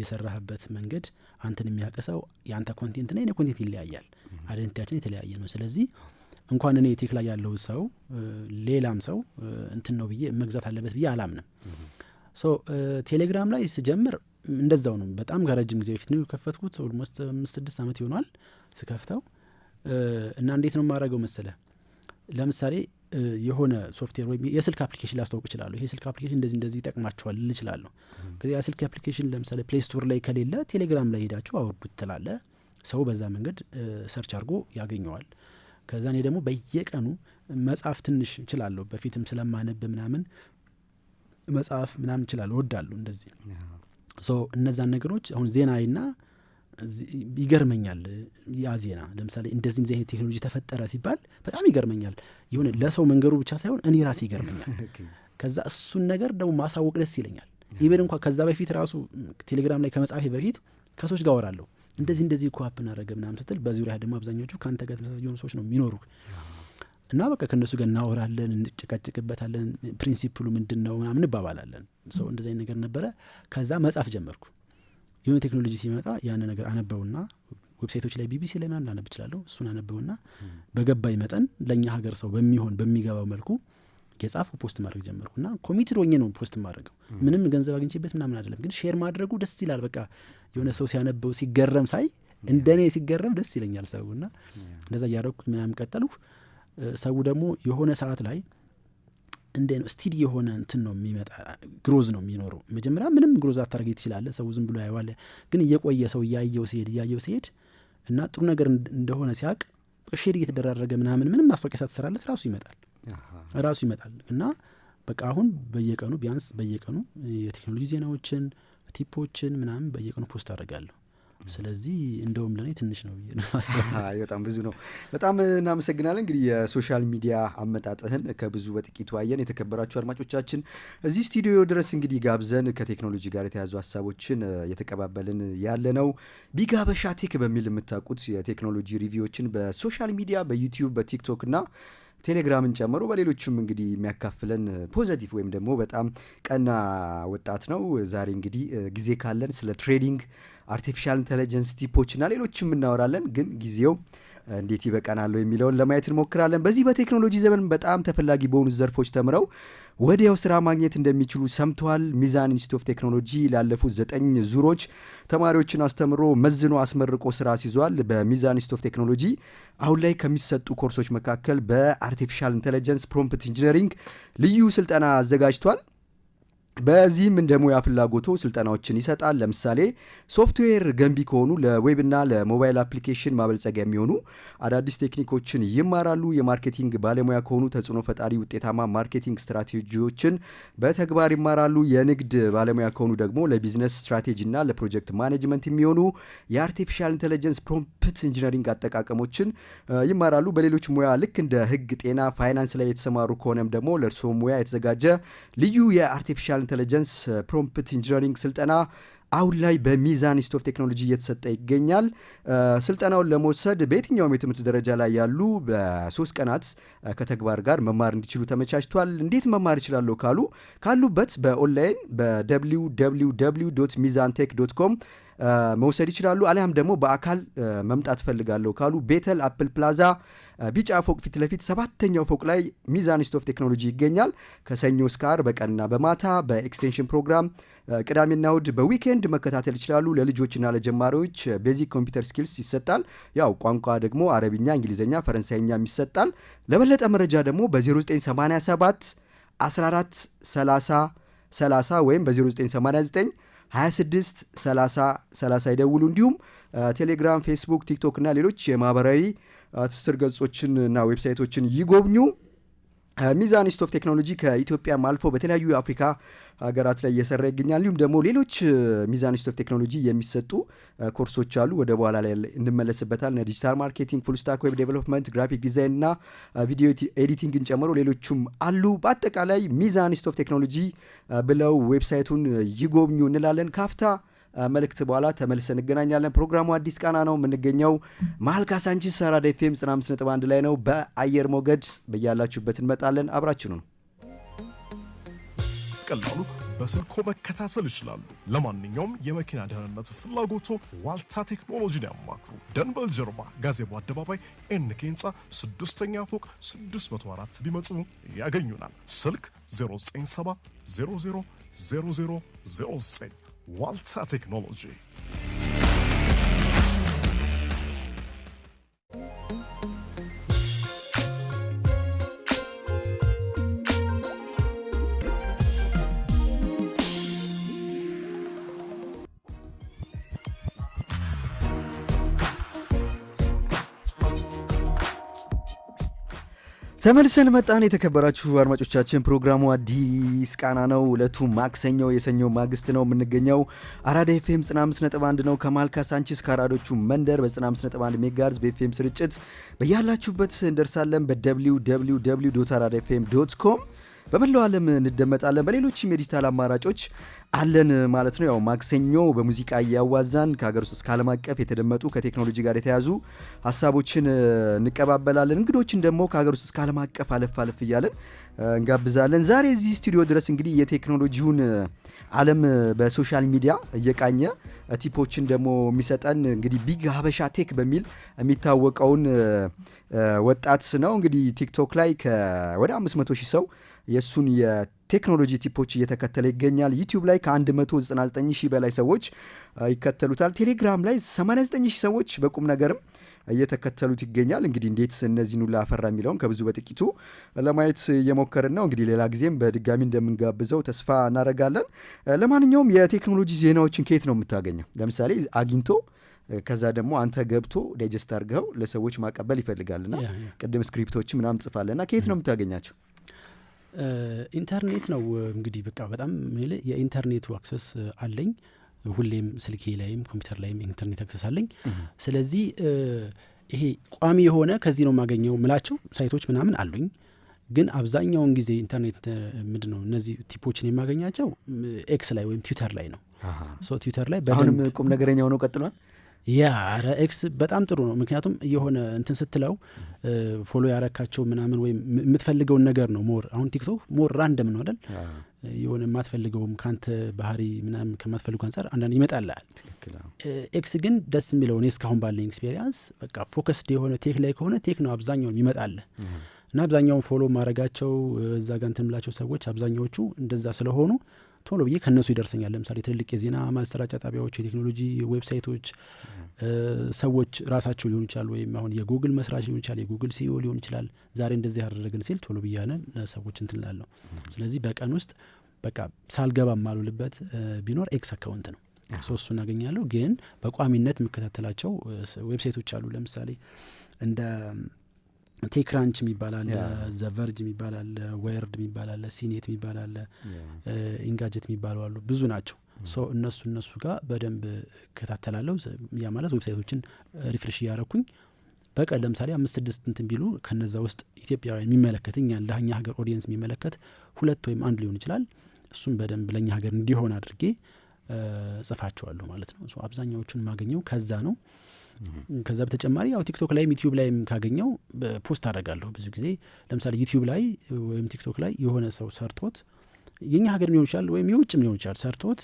የሰራህበት መንገድ አንተን የሚያቀሰው የአንተ ኮንቴንት እና የኔ ኮንቴንት ይለያያል። አይደንቲቲያችን የተለያየ ነው። ስለዚህ እንኳን እኔ ቴክ ላይ ያለው ሰው ሌላም ሰው እንትን ነው ብዬ መግዛት አለበት ብዬ አላምንም። ሶ ቴሌግራም ላይ ስጀምር እንደዛው ነው። በጣም ከረጅም ጊዜ በፊት ነው የከፈትኩት። ኦልሞስት 6 አመት ይሆናል ስከፍተው እና እንዴት ነው የማደርገው መሰለህ ለምሳሌ የሆነ ሶፍትዌር ወይ የስልክ አፕሊኬሽን ላስተዋውቅ ይችላል። ይሄ ስልክ አፕሊኬሽን እንደዚህ ይጠቅማችኋል ልል ይችላል። ከዚህ የስልክ አፕሊኬሽን ለምሳሌ ፕሌይ ስቶር ላይ ከሌለ ቴሌግራም ላይ ሄዳችሁ አውርዱት ትላለ። ሰው በዛ መንገድ ሰርች አድርጎ ያገኘዋል። ከዛ እኔ ደግሞ በየቀኑ መጽሐፍ ትንሽ እችላለሁ። በፊትም ስለማነብ ምናምን መጽሐፍ ምናምን እችላለሁ እወዳለሁ እንደዚህ ሶ እነዛን ነገሮች አሁን ዜናይና ይገርመኛል። ያ ዜና ለምሳሌ እንደዚህ አይነት ቴክኖሎጂ ተፈጠረ ሲባል በጣም ይገርመኛል። የሆነ ለሰው መንገሩ ብቻ ሳይሆን እኔ ራሴ ይገርመኛል። ከዛ እሱን ነገር ደግሞ ማሳወቅ ደስ ይለኛል። ኢቨን እንኳን ከዛ በፊት ራሱ ቴሌግራም ላይ ከመጻፌ በፊት ከሰዎች ጋር አወራለሁ እንደዚህ እኮ አፕ እናደረገ ምናምን ስትል በዚህ ዙሪያ ደግሞ አብዛኞቹ ካንተ ጋር ተመሳሳይ የሆኑ ሰዎች ነው የሚኖሩ። እና በቃ ከነሱ ጋር እናወራለን፣ እንጨቃጨቅበታለን፣ ፕሪንሲፕሉ ምንድነው ምናምን እንባባላለን። ሰው እንደዚህ ነገር ነበረ። ከዛ መጻፍ ጀመርኩ። የሆነ ቴክኖሎጂ ሲመጣ ያን ነገር አነበውና ዌብሳይቶች ላይ ቢቢሲ ላይ ምናምን ላነብ እችላለሁ። እሱን አነበውና በገባኝ መጠን ለኛ ሀገር ሰው በሚገባው መልኩ የጻፍኩ ፖስት ማድረግ ጀመርኩና ኮሚትድ ሆኜ ነው ፖስት ማድረገው። ምንም ገንዘብ አግኝቼበት ምናምን አይደለም፣ ግን ሼር ማድረጉ ደስ ይላል። በቃ የሆነ ሰው ሲያነበው ሲገረም ሳይ እንደኔ ሲገረም ደስ ይለኛል ሰውና እንደዛ ያደረኩ ምናምን ቀጠልኩ። ሰው ደግሞ የሆነ ሰዓት ላይ እንደ ስቲዲ የሆነ እንትን ነው የሚመጣ ግሮዝ ነው የሚኖረው። መጀመሪያ ምንም ግሮዝ አታርገኝ ትችላለህ፣ ሰው ዝም ብሎ ያየዋል። ግን እየቆየ ሰው እያየው ሲሄድ እና ጥሩ ነገር እንደሆነ ሲያቅ ሼር እየተደራረገ ምንም ማስታወቂያ ሳትሰራለት ራሱ ይመጣል እና በቃ አሁን በየቀኑ ቢያንስ በየቀኑ የቴክኖሎጂ ዜናዎችን ቲፖችን ምናምን በየቀኑ ፖስት አደርጋለሁ። ስለዚህ እንደውም ለኔ ትንሽ ነው በጣም ብዙ ነው። በጣም እናመሰግናለን። እንግዲህ የሶሻል ሚዲያ አመጣጥህን ከብዙ በጥቂቱ አየን። የተከበራችሁ አድማጮቻችን እዚህ ስቱዲዮ ድረስ እንግዲህ ጋብዘን ከቴክኖሎጂ ጋር የተያዙ ሀሳቦችን የተቀባበልን ያለ ነው። ቢግ ሀበሻ ቴክ በሚል የምታውቁት የቴክኖሎጂ ሪቪዎችን በሶሻል ሚዲያ በዩቲዩብ በቲክቶክ እና ቴሌግራምን ጨምሮ በሌሎችም እንግዲህ የሚያካፍለን ፖዘቲቭ ወይም ደግሞ በጣም ቀና ወጣት ነው። ዛሬ እንግዲህ ጊዜ ካለን ስለ ትሬዲንግ፣ አርቲፊሻል ኢንተለጀንስ ቲፖችና ሌሎችም እናወራለን። ግን ጊዜው እንዴት ይበቃናል የሚለውን ለማየት እንሞክራለን። በዚህ በቴክኖሎጂ ዘመን በጣም ተፈላጊ በሆኑ ዘርፎች ተምረው ወዲያው ስራ ማግኘት እንደሚችሉ ሰምተዋል። ሚዛን ኢንስቲትዩት ኦፍ ቴክኖሎጂ ላለፉት 9 ዙሮች ተማሪዎችን አስተምሮ መዝኖ አስመርቆ ስራ ሲዟል። በሚዛን ኢንስቲትዩት ኦፍ ቴክኖሎጂ አሁን ላይ ከሚሰጡ ኮርሶች መካከል በአርቲፊሻል ኢንተለጀንስ ፕሮምፕት ኢንጂነሪንግ ልዩ ስልጠና አዘጋጅቷል። በዚህም እንደ ሙያ ፍላጎቶ ስልጠናዎችን ይሰጣል። ለምሳሌ ሶፍትዌር ገንቢ ከሆኑ ለዌብና ለሞባይል አፕሊኬሽን ማበልጸጊያ የሚሆኑ አዳዲስ ቴክኒኮችን ይማራሉ። የማርኬቲንግ ባለሙያ ከሆኑ ተጽዕኖ ፈጣሪ ውጤታማ ማርኬቲንግ ስትራቴጂዎችን በተግባር ይማራሉ። የንግድ ባለሙያ ከሆኑ ደግሞ ለቢዝነስ ስትራቴጂና ለፕሮጀክት ማኔጅመንት የሚሆኑ የአርቲፊሻል ኢንተለጀንስ ፕሮምፕት ኢንጂነሪንግ አጠቃቀሞችን ይማራሉ። በሌሎች ሙያ ልክ እንደ ሕግ፣ ጤና፣ ፋይናንስ ላይ የተሰማሩ ከሆነም ደግሞ ለእርስዎ ሙያ የተዘጋጀ ልዩ የአርቲፊሻል ኢንተለጀንስ ፕሮምፕት ኢንጂነሪንግ ስልጠና አሁን ላይ በሚዛን ኢንስቲትዩት ኦፍ ቴክኖሎጂ እየተሰጠ ይገኛል። ስልጠናውን ለመውሰድ በየትኛውም የትምህርት ደረጃ ላይ ያሉ በ3 ቀናት ከተግባር ጋር መማር እንዲችሉ ተመቻችቷል። እንዴት መማር ይችላሉ ካሉበት በኦንላይን በwww.mizantech.com መውሰድ ይችላሉ። አሊያም ደግሞ በአካል መምጣት ፈልጋለሁ ካሉ ቤተል አፕል ፕላዛ ቢጫ ፎቅ ፊት ለፊት 7ኛው ፎቅ ላይ ሚዛን ኢንስቲትዩት ኦፍ ቴክኖሎጂ ይገኛል። ከሰኞ እስከ ዓርብ በቀንና በማታ በኤክስቴንሽን ፕሮግራም ቅዳሜና እሁድ በዊኬንድ መከታተል ይችላሉ። ለልጆችና ለጀማሪዎች ቤዚክ ኮምፒውተር ስኪልስ ይሰጣል። ያው ቋንቋ ደግሞ አረብኛ፣ እንግሊዝኛ፣ ፈረንሳይኛም ይሰጣል። ለበለጠ መረጃ ደግሞ በ0987 14 30 30 ወይም በ0989 26 30 30 ይደውሉ። እንዲሁም ቴሌግራም፣ ፌስቡክ፣ ቲክቶክ እና ሌሎች የማህበራዊ ትስስር ገጾችን እና ዌብሳይቶችን ይጎብኙ። ሚዛን ኢንስቲትዩት ኦፍ ቴክኖሎጂ ከኢትዮጵያም አልፎ በተለያዩ የአፍሪካ ሀገራት ላይ እየሰራ ይገኛል። እንዲሁም ደግሞ ሌሎች ሚዛን ኢንስቲትዩት ኦፍ ቴክኖሎጂ የሚሰጡ ኮርሶች አሉ። ወደ በኋላ ላይ እንመለስበታል። ዲጂታል ማርኬቲንግ፣ ፉል ስታክ ዌብ ዴቨሎፕመንት፣ ግራፊክ ዲዛይን እና ቪዲዮ ኤዲቲንግን ጨምሮ ሌሎቹም አሉ። በአጠቃላይ ሚዛን ኢንስቲትዩት ኦፍ ቴክኖሎጂ ብለው ዌብሳይቱን ይጎብኙ እንላለን። ካፍታ መልእክት በኋላ ተመልሰን እንገናኛለን። ፕሮግራሙ አዲስ ቃና ነው። የምንገኘው መሀል ካሳንቺስ አራዳ ኤፍኤም 95.1 ላይ ነው። በአየር ሞገድ በያላችሁበት እንመጣለን። አብራችሁ ነው። ቀላሉ በስልኮ መከታተል ይችላሉ። ለማንኛውም የመኪና ደህንነት ፍላጎቶ ዋልታ ቴክኖሎጂን ያማክሩ። ደንበል ጀርባ ጋዜቦ አደባባይ ኤንኬ ህንፃ 6ኛ ፎቅ 604 ቢመጡ ያገኙናል። ስልክ 0970000009 ዋልታ ቴክኖሎጂ። ተመልሰን መጣን። የተከበራችሁ አድማጮቻችን ፕሮግራሙ አዲስ ቃና ነው። ዕለቱ ማክሰኞ የሰኞ ማግስት ነው። የምንገኘው አራዳ ኤፍኤም 95.1 ነው። ከመሀል ካሳንቺስ ከአራዶቹ መንደር በ95.1 ሜጋሄርዝ በኤፍኤም ስርጭት በያላችሁበት እንደርሳለን። በwww.aradafm.com በመላው ዓለም እንደመጣለን። በሌሎችም የዲጂታል አማራጮች አለን ማለት ነው። ያው ማክሰኞ በሙዚቃ እያዋዛን ከሀገር ውስጥ እስከ ዓለም አቀፍ የተደመጡ ከቴክኖሎጂ ጋር የተያዙ ሀሳቦችን እንቀባበላለን። እንግዶችን ደግሞ ከሀገር ውስጥ እስከ ዓለም አቀፍ አለፍ እያለን እንጋብዛለን። ዛሬ እዚህ ስቱዲዮ ድረስ እንግዲህ የቴክኖሎጂውን ዓለም በሶሻል ሚዲያ እየቃኘ ቲፖችን ደግሞ የሚሰጠን እንግዲህ ቢግ ሀበሻ ቴክ በሚል የሚታወቀውን ወጣት ነው። እንግዲህ ቲክቶክ ላይ ወደ 500,000 ሰው የሱን የቴክኖሎጂ ቲፖች እየተከተለ ይገኛል። ዩቲዩብ ላይ ከ199,000 በላይ ሰዎች ይከተሉታል። ቴሌግራም ላይ 89,000 ሰዎች በቁም ነገርም እየተከተሉት ይገኛል። እንግዲህ እንዴት እነዚህን ሁሉ አፈራ የሚለውን ከብዙ በጥቂቱ ለማየት እየሞከርን ነው። እንግዲህ ሌላ ጊዜም በድጋሚ እንደምንጋብዘው ተስፋ እናደርጋለን። ለማንኛውም የቴክኖሎጂ ዜናዎችን ከየት ነው የምታገኘው? ለምሳሌ አግኝቶ ከዛ ደግሞ አንተ ገብቶ ዳይጀስት አድርገው ለሰዎች ማቀበል ይፈልጋልና ቅድም ስክሪፕቶች ምናምን ጽፋለና ከየት ነው የምታገኛቸው? ኢንተርኔት ነው እንግዲህ በቃ በጣም የኢንተርኔቱ አክሰስ አለኝ። ሁሌም ስልኬ ላይም ኮምፒውተር ላይም ኢንተርኔት አክሰስ አለኝ። ስለዚህ ይሄ ቋሚ የሆነ ከዚህ ነው የማገኘው ምላቸው ሳይቶች ምናምን አሉኝ። ግን አብዛኛውን ጊዜ ኢንተርኔት ምንድነው እነዚህ ቲፖችን የማገኛቸው ኤክስ ላይ ወይም ትዊተር ላይ ነው። ትዊተር ላይ አሁንም ቁም ነገረኛ ሆኖ ቀጥሏል። ኤክስ በጣም ጥሩ ነው። ምክንያቱም የሆነ እንትን ስትለው ፎሎ ያረካቸው ምናምን ወይም የምትፈልገውን ነገር ነው ሞር። አሁን ቲክቶክ ሞር ራንደም ነው አይደል? የሆነ የማትፈልገውም ካንተ ባህሪ ምናምን ከማትፈልገው አንፃር አንዳንድ ይመጣልሃል። ኤክስ ግን ደስ የሚለው እኔ እስካሁን ባለኝ ኤክስፔሪንስ በቃ ፎከስድ የሆነ ቴክ ላይ ከሆነ ቴክ ነው አብዛኛውን ይመጣል እና አብዛኛውን ፎሎ ማድረጋቸው እዛ ጋር እንትን ምላቸው ሰዎች አብዛኛዎቹ እንደዛ ስለሆኑ ቶሎ ብዬ ከነሱ ይደርሰኛል። ለምሳሌ ትልልቅ የዜና ማሰራጫ ጣቢያዎች፣ የቴክኖሎጂ ዌብሳይቶች፣ ሰዎች ራሳቸው ሊሆን ይችላል ወይም አሁን የጉግል መስራች ሊሆን ይችላል፣ የጉግል ሲኢኦ ሊሆን ይችላል። ዛሬ እንደዚህ ያደረግን ሲል ቶሎ ብያለን ሰዎች እንትን ላለሁ። ስለዚህ በቀን ውስጥ በቃ ሳልገባ ማሉልበት ቢኖር ኤክስ አካውንት ነው። እሱን አገኛለሁ። ግን በቋሚነት የምከታተላቸው ዌብሳይቶች አሉ። ለምሳሌ እንደ ቴክራንች የሚባላል፣ ዘቨርጅ የሚባላል፣ ዋይርድ የሚባላል፣ ሲኔት የሚባላል፣ ኢንጋጀት የሚባሉ አሉ። ብዙ ናቸው። እነሱ ጋር በደንብ እከታተላለሁ። ያ ማለት ዌብሳይቶችን ሪፍሬሽ እያረኩኝ በቀን ለምሳሌ 5-6 እንትን ቢሉ ከነዛ ውስጥ ኢትዮጵያውያን የሚመለከት እኛን ለኛ ሀገር ኦዲየንስ የሚመለከት 2 ወይም 1 ሊሆን ይችላል። እሱም በደንብ ለኛ ሀገር እንዲሆን አድርጌ ጽፋቸዋለሁ ማለት ነው። አብዛኛዎቹን የማገኘው ከዛ ነው። ከዛ በተጨማሪ ያው ቲክቶክ ላይም ዩቲዩብ ላይም ካገኘው ፖስት አደርጋለሁ ብዙ ጊዜ። ለምሳሌ ዩቲዩብ ላይ ወይም ቲክቶክ ላይ የሆነ ሰው ሰርቶት የኛ ሀገር ሊሆን ይችላል ወይም የውጭም ሊሆን ይችላል ሰርቶት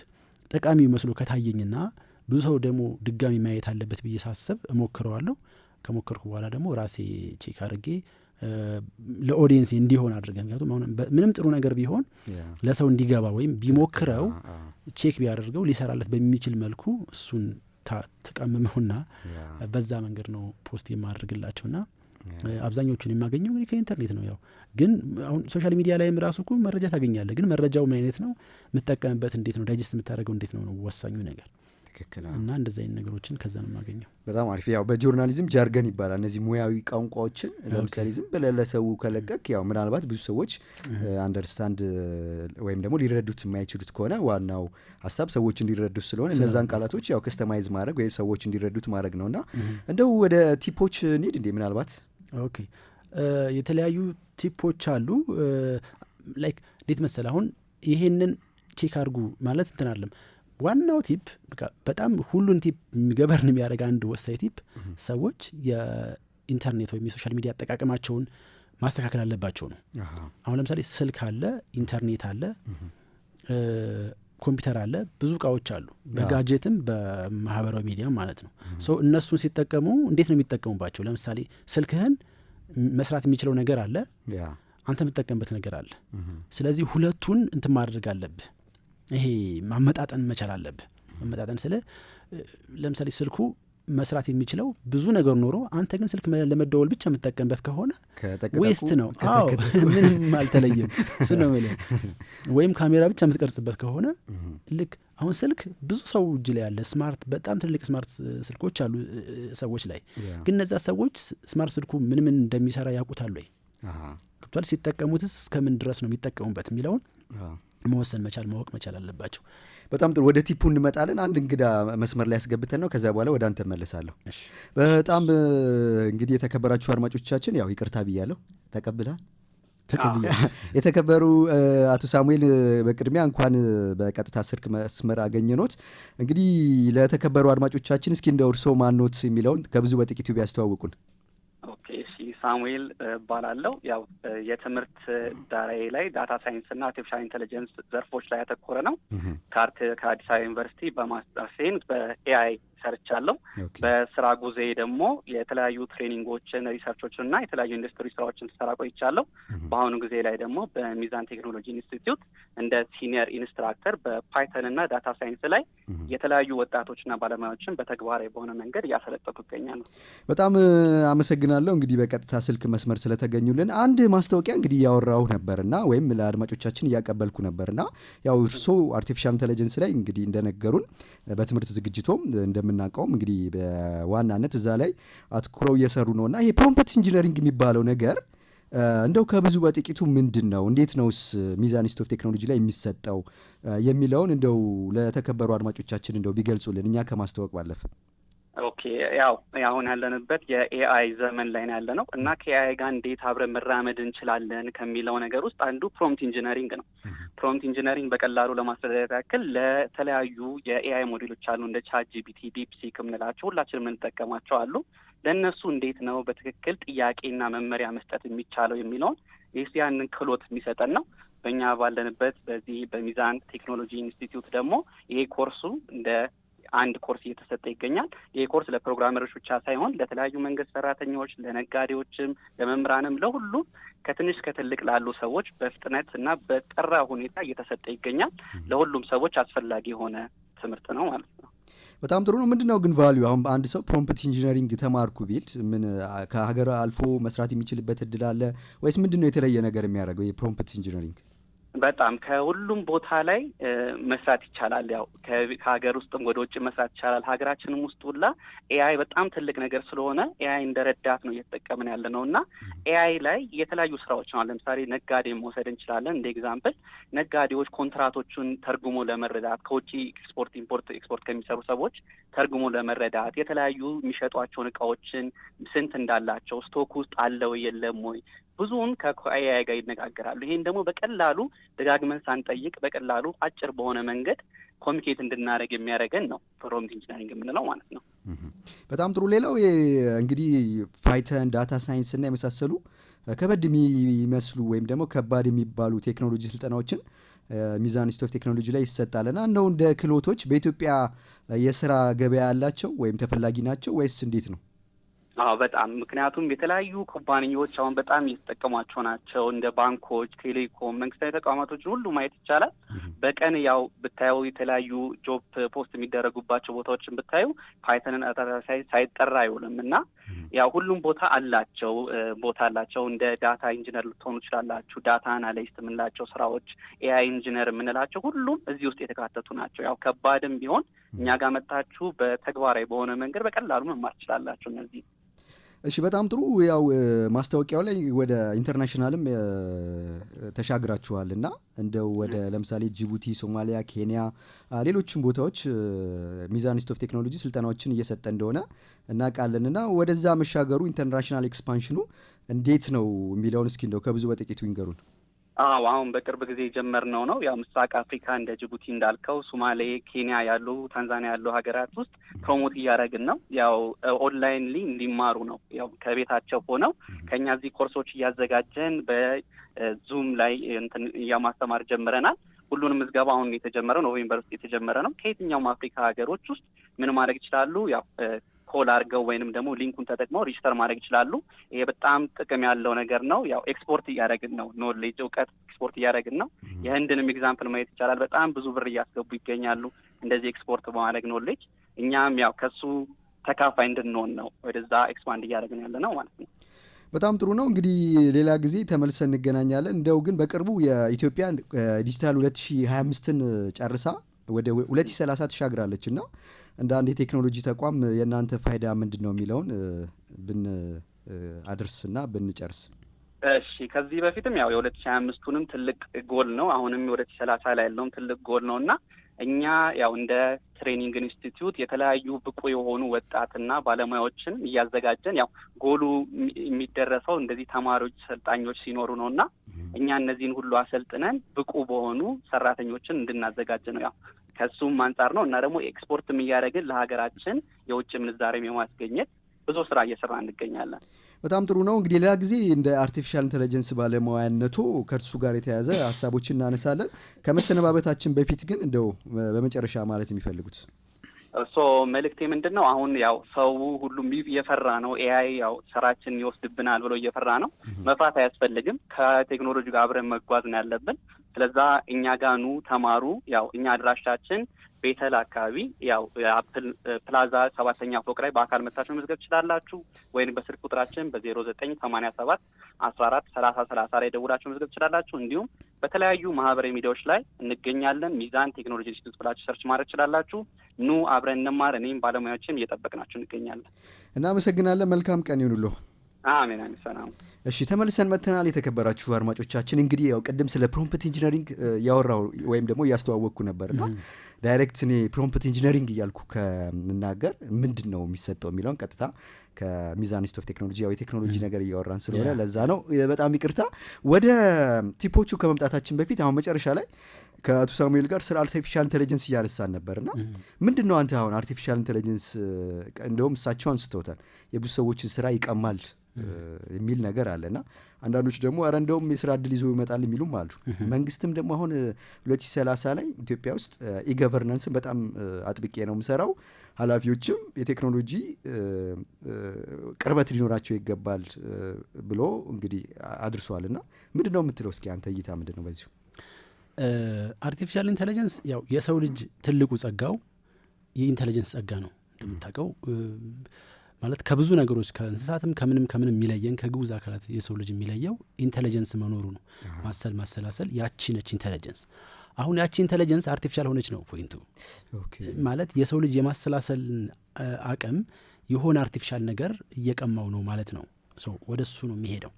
ጠቃሚ መስሎ ከታየኝና ብዙ ሰው ደግሞ ድጋሚ ማየት አለበት ብዬ ሳስብ እሞክረዋለሁ። ከሞከርኩ በኋላ ደግሞ ራሴ ቼክ አድርጌ ለኦዲየንስ እንዲሆን አድርገ ምክንያቱም አሁን ምንም ጥሩ ነገር ቢሆን ለሰው እንዲገባ ወይም ቢሞክረው ቼክ ቢያደርገው ሊሰራለት በሚችል መልኩ እሱን ተቀምመውና በዛ መንገድ ነው ፖስት የማድርግላቸውና አብዛኞቹን የማገኘው እንግዲህ ከኢንተርኔት ነው። ያው ግን አሁን ሶሻል ሚዲያ ላይም ራሱ እኮ መረጃ ታገኛለህ። ግን መረጃው ምን አይነት ነው፣ የምትጠቀምበት እንዴት ነው፣ ዳይጀስት የምታደርገው እንዴት ነው ወሳኙ ነገር እና እንደዚህ አይነት ነገሮችን ከዛ ነው የማገኘው። በጣም አሪፍ። ያው በጆርናሊዝም ጃርገን ይባላል እነዚህ ሙያዊ ቋንቋዎችን። ለምሳሌ ዝም ብለህ ለሰው ከለቀቅ ያው ምናልባት ብዙ ሰዎች አንደርስታንድ ወይም ደግሞ ሊረዱት የማይችሉት ከሆነ ዋናው ሀሳብ ሰዎች እንዲረዱት ስለሆነ እነዛን ቃላቶች ያው ከስተማይዝ ማድረግ ወይ ሰዎች እንዲረዱት ማድረግ ነውና እንደው ወደ ቲፖች እንሂድ እንዴ? ምናልባት ኦኬ የተለያዩ ቲፖች አሉ። ላይክ እንዴት መሰለህ አሁን ይሄንን ቼክ አድርጉ ማለት እንትን አለም። ዋናው ቲፕ በጣም ሁሉን ቲፕ ገበርን የሚያደርግ አንድ ወሳኝ ቲፕ ሰዎች የኢንተርኔት ወይም የሶሻል ሚዲያ አጠቃቀማቸውን ማስተካከል አለባቸው ነው። አሁን ለምሳሌ ስልክ አለ፣ ኢንተርኔት አለ፣ ኮምፒውተር አለ፣ ብዙ እቃዎች አሉ፣ በጋጀትም በማህበራዊ ሚዲያ ማለት ነው። እነሱን ሲጠቀሙ እንዴት ነው የሚጠቀሙባቸው? ለምሳሌ ስልክህን መስራት የሚችለው ነገር አለ፣ አንተ የምትጠቀምበት ነገር አለ። ስለዚህ ሁለቱን እንትን ማድረግ አለብህ። ይሄ ማመጣጠን መቻል አለብህ። ማመጣጠን ስለ ለምሳሌ ስልኩ መስራት የሚችለው ብዙ ነገር ኖሮ አንተ ግን ስልክ ለመደወል ብቻ የምትጠቀምበት ከሆነ ዌስት ነው። ምንም አልተለየም ስነው ማለት ወይም ካሜራ ብቻ የምትቀርጽበት ከሆነ ልክ አሁን ስልክ ብዙ ሰው እጅ ላይ ያለ ስማርት በጣም ትልቅ ስማርት ስልኮች አሉ ሰዎች ላይ። ግን እነዛ ሰዎች ስማርት ስልኩ ምን እንደሚሰራ ያውቁታል ወይ? ከብቷል ሲጠቀሙትስ እስከምን ድረስ ነው የሚጠቀሙበት የሚለውን መወሰን መቻል ማወቅ መቻል አለባቸው። በጣም ጥሩ። ወደ ቲፑ እንመጣለን። አንድ እንግዳ መስመር ላይ ያስገብተን ነው። ከዛ በኋላ ወደ አንተ መለሳለሁ። በጣም እንግዲህ የተከበራችሁ አድማጮቻችን ያው ይቅርታ ብያለሁ። ተቀብላል? የተከበሩ አቶ ሳሙኤል በቅድሚያ እንኳን በቀጥታ ስልክ መስመር አገኘኖት። እንግዲህ ለተከበሩ አድማጮቻችን እስኪ እንደው እርስዎ ማንኖት የሚለውን ከብዙ በጥቂቱ ቢያስተዋውቁን። ኦኬ፣ እሺ፣ ሳሙኤል እባላለሁ። ያው የትምህርት ዳራዬ ላይ ዳታ ሳይንስ እና አርቲፊሻል ኢንቴሊጀንስ ዘርፎች ላይ ያተኮረ ነው። ከአዲስ አበባ ዩኒቨርሲቲ በማስተርሴን በኤአይ ሰርቻለሁ። በስራ ጉዜ ደግሞ የተለያዩ ትሬኒንጎችን፣ ሪሰርቾችን እና የተለያዩ ኢንዱስትሪ ስራዎችን ስሰራ ቆይቻለሁ። በአሁኑ ጊዜ ላይ ደግሞ በሚዛን ቴክኖሎጂ ኢንስቲትዩት እንደ ሲኒየር ኢንስትራክተር በፓይተን እና ዳታ ሳይንስ ላይ የተለያዩ ወጣቶችና ባለሙያዎችን በተግባራዊ በሆነ መንገድ እያሰለጠኩ ይገኛሉ። በጣም አመሰግናለሁ። እንግዲህ በቀጥታ ስልክ መስመር ስለተገኙልን አንድ ማስታወቂያ እንግዲህ እያወራሁ ነበርና ወይም ለአድማጮቻችን እያቀበልኩ ነበርና ያው እርስዎ አርቲፊሻል ኢንቴሊጀንስ ላይ እንግዲህ እንደነገሩን በትምህርት ዝግጅቶም እንደምናውቀውም እንግዲህ በዋናነት እዛ ላይ አትኩረው እየሰሩ ነውና ይሄ ፕሮምፕት ኢንጂነሪንግ የሚባለው ነገር እንደው ከብዙ በጥቂቱ ምንድን ነው፣ እንዴት ነውስ ሚዛን ኢንስቲትዩት ኦፍ ቴክኖሎጂ ላይ የሚሰጠው የሚለውን እንደው ለተከበሩ አድማጮቻችን እንደው ቢገልጹልን እኛ ከማስተዋወቅ ባለፈ። ኦኬ፣ ያው አሁን ያለንበት የኤአይ ዘመን ላይ ነው ያለነው እና ከኤአይ ጋር እንዴት አብረን መራመድ እንችላለን ከሚለው ነገር ውስጥ አንዱ ፕሮምፕት ኢንጂነሪንግ ነው። ፕሮምፕት ኢንጂነሪንግ በቀላሉ ለማስረዳት ያክል ለተለያዩ የኤአይ ሞዴሎች አሉ እንደ ቻት ጂፒቲ፣ ዲፕሲክ የምንላቸው ሁላችንም የምንጠቀማቸው አሉ። ለእነሱ እንዴት ነው በትክክል ጥያቄና መመሪያ መስጠት የሚቻለው የሚለውን ያንን ክህሎት የሚሰጠን ነው። በእኛ ባለንበት በዚህ በሚዛን ቴክኖሎጂ ኢንስቲትዩት ደግሞ ይሄ ኮርሱ እንደ አንድ ኮርስ እየተሰጠ ይገኛል። ይህ ኮርስ ለፕሮግራመሮች ብቻ ሳይሆን ለተለያዩ መንግስት ሰራተኞች፣ ለነጋዴዎችም፣ ለመምህራንም፣ ለሁሉም ከትንሽ ከትልቅ ላሉ ሰዎች በፍጥነት እና በጠራ ሁኔታ እየተሰጠ ይገኛል። ለሁሉም ሰዎች አስፈላጊ የሆነ ትምህርት ነው ማለት ነው። በጣም ጥሩ ነው። ምንድነው ግን ቫልዩ አሁን አንድ ሰው ፕሮምፕት ኢንጂነሪንግ ተማርኩ ቢል ምን ከሀገር አልፎ መስራት የሚችልበት እድል አለ ወይስ ምንድነው የተለየ ነገር የሚያደርገው የፕሮምፕት ኢንጂነሪንግ? በጣም ከሁሉም ቦታ ላይ መስራት ይቻላል። ያው ከሀገር ውስጥም ወደ ውጭ መስራት ይቻላል። ሀገራችንም ውስጥ ሁላ ኤአይ በጣም ትልቅ ነገር ስለሆነ ኤአይ እንደ ረዳት ነው እየተጠቀምን ያለ ነው እና ኤአይ ላይ የተለያዩ ስራዎች ነው። ለምሳሌ ነጋዴ መውሰድ እንችላለን። እንደ ኤግዛምፕል ነጋዴዎች ኮንትራቶቹን ተርጉሞ ለመረዳት ከውጭ ኤክስፖርት ከሚሰሩ ሰዎች ተርጉሞ ለመረዳት የተለያዩ የሚሸጧቸውን እቃዎችን ስንት እንዳላቸው ስቶክ ውስጥ አለ ወይ የለም ወይ ብዙውን ከኤአይ ጋር ይነጋገራሉ። ይሄን ደግሞ በቀላሉ ደጋግመን ሳንጠይቅ በቀላሉ አጭር በሆነ መንገድ ኮሚኒኬት እንድናደርግ የሚያደርገን ነው ፕሮምፕት ኢንጂነሪንግ የምንለው ማለት ነው። በጣም ጥሩ። ሌላው እንግዲህ ፓይተን፣ ዳታ ሳይንስ እና የመሳሰሉ ከበድ የሚመስሉ ወይም ደግሞ ከባድ የሚባሉ ቴክኖሎጂ ስልጠናዎችን ሚዛን ኢንስቲትዩት ኦፍ ቴክኖሎጂ ላይ ይሰጣልና እንደው እንደ ክህሎቶች በኢትዮጵያ የስራ ገበያ ያላቸው ወይም ተፈላጊ ናቸው ወይስ እንዴት ነው? በጣም ምክንያቱም የተለያዩ ኩባንያዎች አሁን በጣም እየተጠቀሟቸው ናቸው። እንደ ባንኮች፣ ቴሌኮም፣ መንግስታዊ ተቋማቶችን ሁሉ ማየት ይቻላል። በቀን ያው ብታየው የተለያዩ ጆብ ፖስት የሚደረጉባቸው ቦታዎችን ብታዩ ፓይተንን ሳይጠራ አይውልም እና ያው ሁሉም ቦታ አላቸው። እንደ ዳታ ኢንጂነር ልትሆኑ ትችላላችሁ። ዳታ አናሊስት የምንላቸው ስራዎች፣ ኤአይ ኢንጂነር የምንላቸው ሁሉም እዚህ ውስጥ የተካተቱ ናቸው። ያው ከባድም ቢሆን እኛ ጋር መጣችሁ በተግባራዊ በሆነ መንገድ በቀላሉ መማር ትችላላችሁ እነዚህ። እሺ፣ በጣም ጥሩ። ያው ማስታወቂያው ላይ ወደ ኢንተርናሽናልም ተሻግራችኋል እና እንደው ወደ ለምሳሌ ጅቡቲ፣ ሶማሊያ፣ ኬንያ፣ ሌሎችም ቦታዎች ሚዛን ኢንስቲትዩት ኦፍ ቴክኖሎጂ ስልጠናዎችን እየሰጠ እንደሆነ እናውቃለን እና ወደዛ መሻገሩ ኢንተርናሽናል ኤክስፓንሽኑ እንዴት ነው የሚለውን እስኪ እንደው ከብዙ በጥቂቱ ይንገሩን። አሁን በቅርብ ጊዜ የጀመርነው ነው። ያው ምስራቅ አፍሪካ እንደ ጅቡቲ እንዳልከው፣ ሶማሌ፣ ኬንያ ያሉ ታንዛኒያ ያሉ ሀገራት ውስጥ ፕሮሞት እያደረግን ነው። ያው ኦንላይንሊ እንዲማሩ ነው። ያው ከቤታቸው ሆነው ከኛ እዚህ ኮርሶች እያዘጋጀን በዙም ላይ እያማስተማር ጀምረናል። ሁሉንም ምዝገባ አሁን የተጀመረ ኖቬምበር ውስጥ የተጀመረ ነው። ከየትኛውም አፍሪካ ሀገሮች ውስጥ ምን ማድረግ ይችላሉ? ያው ኮል አድርገው ወይንም ደግሞ ሊንኩን ተጠቅመው ሪጅስተር ማድረግ ይችላሉ። ይሄ በጣም ጥቅም ያለው ነገር ነው። ያው ኤክስፖርት እያደረግን ነው፣ ኖሌጅ እውቀት ኤክስፖርት እያደረግን ነው። የህንድንም ኤግዛምፕል ማየት ይቻላል። በጣም ብዙ ብር እያስገቡ ይገኛሉ እንደዚህ ኤክስፖርት በማድረግ ኖሌጅ። እኛም ያው ከሱ ተካፋይ እንድንሆን ነው ወደዛ ኤክስፓንድ እያደረግን ያለ ነው ማለት ነው። በጣም ጥሩ ነው። እንግዲህ ሌላ ጊዜ ተመልሰን እንገናኛለን። እንደው ግን በቅርቡ የኢትዮጵያ ዲጂታል 2025ን ጨርሳ ወደ 2030 ተሻግራለች እና እንደ አንድ የቴክኖሎጂ ተቋም የእናንተ ፋይዳ ምንድን ነው የሚለውን አድርስና ብንጨርስ። እሺ፣ ከዚህ በፊትም ያው የ2025ቱንም ትልቅ ጎል ነው፣ አሁንም 2030 ላይ ያለውም ትልቅ ጎል ነው እና እኛ ያው እንደ ትሬኒንግ ኢንስቲትዩት የተለያዩ ብቁ የሆኑ ወጣትና ባለሙያዎችን እያዘጋጀን ያው ጎሉ የሚደረሰው እንደዚህ ተማሪዎች ሰልጣኞች ሲኖሩ ነውና እኛ እነዚህን ሁሉ አሰልጥነን ብቁ በሆኑ ሰራተኞችን እንድናዘጋጅ ነው። ያው ከሱም አንጻር ነው እና ደግሞ ኤክስፖርትም እያደረግን ለሀገራችን የውጭ ምንዛሬም የማስገኘት ብዙ ስራ እየሰራ እንገኛለን። በጣም ጥሩ ነው። እንግዲህ ሌላ ጊዜ እንደ አርቲፊሻል ኢንተለጀንስ ባለሙያነቱ ከእርሱ ጋር የተያዘ ሀሳቦችን እናነሳለን። ከመሰነባበታችን በፊት ግን እንደው በመጨረሻ ማለት የሚፈልጉት መልእክቴ ምንድን ነው? አሁን ያው ሰው ሁሉም እየፈራ ነው። ኤአይ ያው ስራችን ይወስድብናል ብሎ እየፈራ ነው። መፍራት አያስፈልግም። ከቴክኖሎጂ ጋር አብረን መጓዝ ነው ያለብን። ስለዛ እኛ ጋር ኑ ተማሩ። ያው እኛ አድራሻችን ቤተል አካባቢ ያው አፕል ፕላዛ 7ኛ ፎቅ ላይ በአካል መታችሁ መመዝገብ ትችላላችሁ። ወይም በስልክ ቁጥራችን በ0987 14 30 30 ላይ ደውላችሁ መመዝገብ ትችላላችሁ። እንዲሁም በተለያዩ ማህበራዊ ሚዲያዎች ላይ እንገኛለን። ሚዛን ቴክኖሎጂ ኢንስቲትዩት ብላችሁ ሰርች ማድረግ ትችላላችሁ። ኑ አብረን እንማር። እኔም ባለሙያዎችም እየጠበቅናችሁ እንገኛለን። እናመሰግናለን። መልካም ቀን ይሁንልዎ። አሜን አሜን። ሰላም። እሺ ተመልሰን መጥተናል። የተከበራችሁ አድማጮቻችን እንግዲህ ያው ቅድም ስለ ፕሮምፕት ኢንጂነሪንግ ያወራው ወይም ደግሞ እያስተዋወቅኩ ነበርና ዳይሬክት እኔ ፕሮምፕት ኢንጂነሪንግ እያልኩ ከናገር ምንድን ነው የሚሰጠው የሚለውን ቀጥታ ከሚዛን ኢንስቲትዩት ኦፍ ቴክኖሎጂ ያው የቴክኖሎጂ ነገር እያወራን ስለሆነ ለዛ ነው። በጣም ይቅርታ። ወደ ቲፖቹ ከመምጣታችን በፊት አሁን መጨረሻ ላይ ከአቶ ሳሙኤል ጋር ስለ አርቲፊሻል ኢንተለጀንስ እያነሳን ነበርና ምንድን ነው አንተ አሁን አርቲፊሻል ኢንተለጀንስ እንደውም እሳቸው አንስተውታል የብዙ ሰዎችን ስራ ይቀማል የሚል ነገር አለና አንዳንዶች ደግሞ አረ እንደውም የስራ እድል ይዞ ይመጣል የሚሉም አሉ። መንግስትም ደግሞ አሁን 2030 ላይ ኢትዮጵያ ውስጥ ኢገቨርናንስን በጣም አጥብቄ ነው የምሰራው፣ ኃላፊዎችም የቴክኖሎጂ ቅርበት ሊኖራቸው ይገባል ብሎ እንግዲህ አድርሷልና ምንድን ነው የምትለው? እስኪ አንተ እይታ ምንድን ነው በዚሁ? አርቲፊሻል ኢንተለጀንስ ያው የሰው ልጅ ትልቁ ጸጋው የኢንተለጀንስ ጸጋ ነው እንደምታውቀው። ማለት ከብዙ ነገሮች ከእንስሳትም ከምንም የሚለየን ከግዑዝ አካላት የሰው ልጅ የሚለየው ኢንተለጀንስ መኖሩ ነው። ማሰላሰል ያቺ ነች ኢንተለጀንስ። አሁን ያቺ ኢንተለጀንስ አርቲፊሻል ሆነች ነው ፖይንቱ። ማለት የሰው ልጅ የማሰላሰል አቅም የሆነ አርቲፊሻል ነገር እየቀማው ነው ማለት ነው። ወደ እሱ ነው የሚሄደው።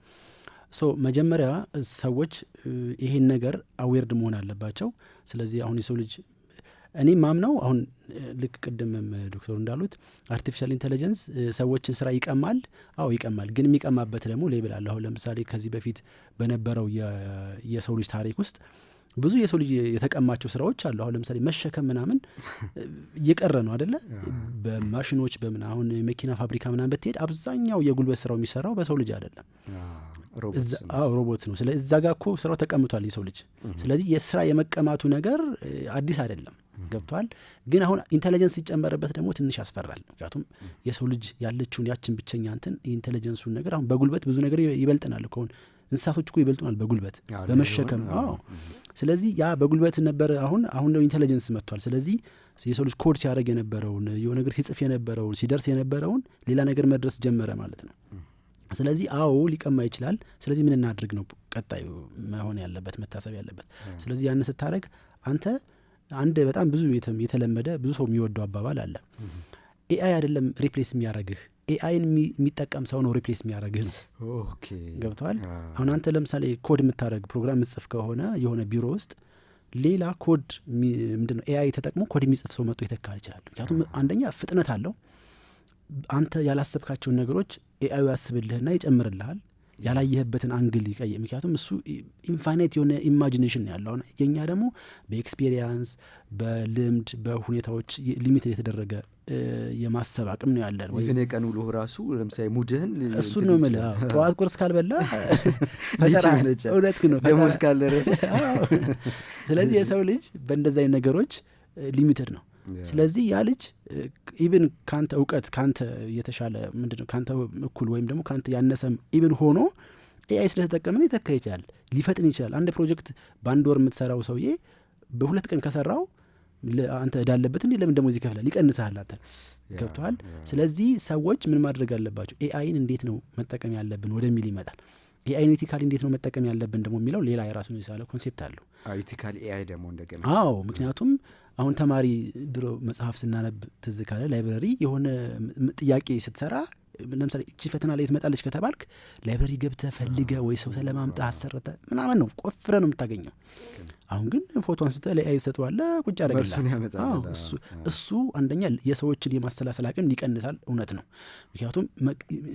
መጀመሪያ ሰዎች ይሄን ነገር አዌርድ መሆን አለባቸው። ስለዚህ አሁን የሰው ልጅ እኔ ማምነው አሁን ልክ ቅድምም ዶክተሩ እንዳሉት አርቲፊሻል ኢንተለጀንስ ሰዎችን ስራ ይቀማል። አዎ ይቀማል። ግን የሚቀማበት ደግሞ ሌብል አለ። አሁን ለምሳሌ ከዚህ በፊት በነበረው የሰው ልጅ ታሪክ ውስጥ ብዙ የሰው ልጅ የተቀማቸው ስራዎች አሉ። አሁን ለምሳሌ መሸከም ምናምን እየቀረ ነው አይደለ? በማሽኖች አሁን የመኪና ፋብሪካ ምናምን ብትሄድ አብዛኛው የጉልበት ስራው የሚሰራው በሰው ልጅ አይደለም፣ ሮቦት ነው። ስለዚህ እዛ ጋር እኮ ስራው ተቀምጧል የሰው ልጅ። ስለዚህ የስራ የመቀማቱ ነገር አዲስ አይደለም። ገብቷል። ግን አሁን ኢንተለጀንስ ሲጨመርበት ደግሞ ትንሽ ያስፈራል። ምክንያቱም የሰው ልጅ ያለችውን ያችን ብቸኛ እንትን የኢንተለጀንሱን ነገር አሁን በጉልበት ብዙ ነገር ይበልጥናል እኮ። አሁን እንስሳቶች እኮ ይበልጡናል በጉልበት በመሸከም። ስለዚህ ያ በጉልበት ነበር። አሁን ነው ኢንተለጀንስ መጥቷል። ስለዚህ የሰው ልጅ ኮድ ሲያደርግ የነበረውን የሆነ ነገር ሲጽፍ የነበረውን ሲደርስ የነበረውን ሌላ ነገር መድረስ ጀመረ ማለት ነው። ስለዚህ አዎ ሊቀማ ይችላል። ስለዚህ ምን እናድርግ ነው ቀጣዩ መሆን ያለበት መታሰብ ያለበት። ስለዚህ ያን ስታደርግ አንተ አንድ በጣም ብዙ የተለመደ ብዙ ሰው የሚወደው አባባል አለ። ኤአይ አይደለም ሪፕሌስ የሚያደርግህ፣ ኤአይን የሚጠቀም ሰው ነው ሪፕሌስ የሚያደርግህ ነው። ገብተዋል። አሁን አንተ ለምሳሌ ኮድ የምታደርግ ፕሮግራም ምጽፍ ከሆነ የሆነ ቢሮ ውስጥ ሌላ ኮድ ምንድነው ኤአይ ተጠቅሞ ኮድ የሚጽፍ ሰው መጥቶ ይተካል ይችላል። ምክንያቱም አንደኛ ፍጥነት አለው። አንተ ያላሰብካቸውን ነገሮች ኤአዩ ያስብልህና ይጨምርልሃል። ያላየህበትን አንግል ይቀይ። ምክንያቱም እሱ ኢንፋይናይት የሆነ ኢማጂኔሽን ያለው፣ የኛ ደግሞ በኤክስፔሪየንስ በልምድ በሁኔታዎች ሊሚት የተደረገ የማሰብ አቅም ነው ያለን። ወይ ግን የቀን ውሎ ራሱ ለምሳሌ ሙድህን እሱ ነው የምልህ። ጠዋት ቁርስ ካልበላ እውነት ነው ደሞዝ ካልደረሰ። ስለዚህ የሰው ልጅ በእንደዚህ አይነት ነገሮች ሊሚትድ ነው። ስለዚህ ያ ልጅ ኢቭን ካንተ እውቀት ካንተ የተሻለ ምንድነው ካንተ እኩል ወይም ደግሞ ካንተ ያነሰም ኢቭን ሆኖ ኤአይ ስለተጠቀመን ይተካ ይችላል፣ ሊፈጥን ይችላል። አንድ ፕሮጀክት በአንድ ወር የምትሰራው ሰውዬ በሁለት ቀን ከሰራው አንተ እዳለበት እንዴ ለምን ደሞዝ ይከፍላል? ይቀንሳል አንተ። ገብቶሃል? ስለዚህ ሰዎች ምን ማድረግ አለባቸው? ኤአይን እንዴት ነው መጠቀም ያለብን ወደሚል ይመጣል። ኤአይን ኢቲካሊ እንዴት ነው መጠቀም ያለብን ደግሞ የሚለው ሌላ የራሱን የቻለ ኮንሴፕት አለው። ኢቲካሊ ኤአይ ደግሞ እንደገና ምክንያቱም አሁን ተማሪ ድሮ መጽሐፍ ስናነብ ትዝ ካለ ላይብረሪ የሆነ ጥያቄ ስትሰራ ለምሳሌ እቺ ፈተና ላይ ትመጣለች ከተባልክ ላይብረሪ ገብተህ ፈልገህ ወይ ሰው ለማምጣት አሰርተ ምናምን ነው ቆፍረ ነው የምታገኘው። አሁን ግን ፎቶ አንስተህ ለአይ ሰጠዋለህ ቁጭ አደረገላል። እሱ አንደኛ የሰዎችን የማሰላሰል አቅም ይቀንሳል። እውነት ነው። ምክንያቱም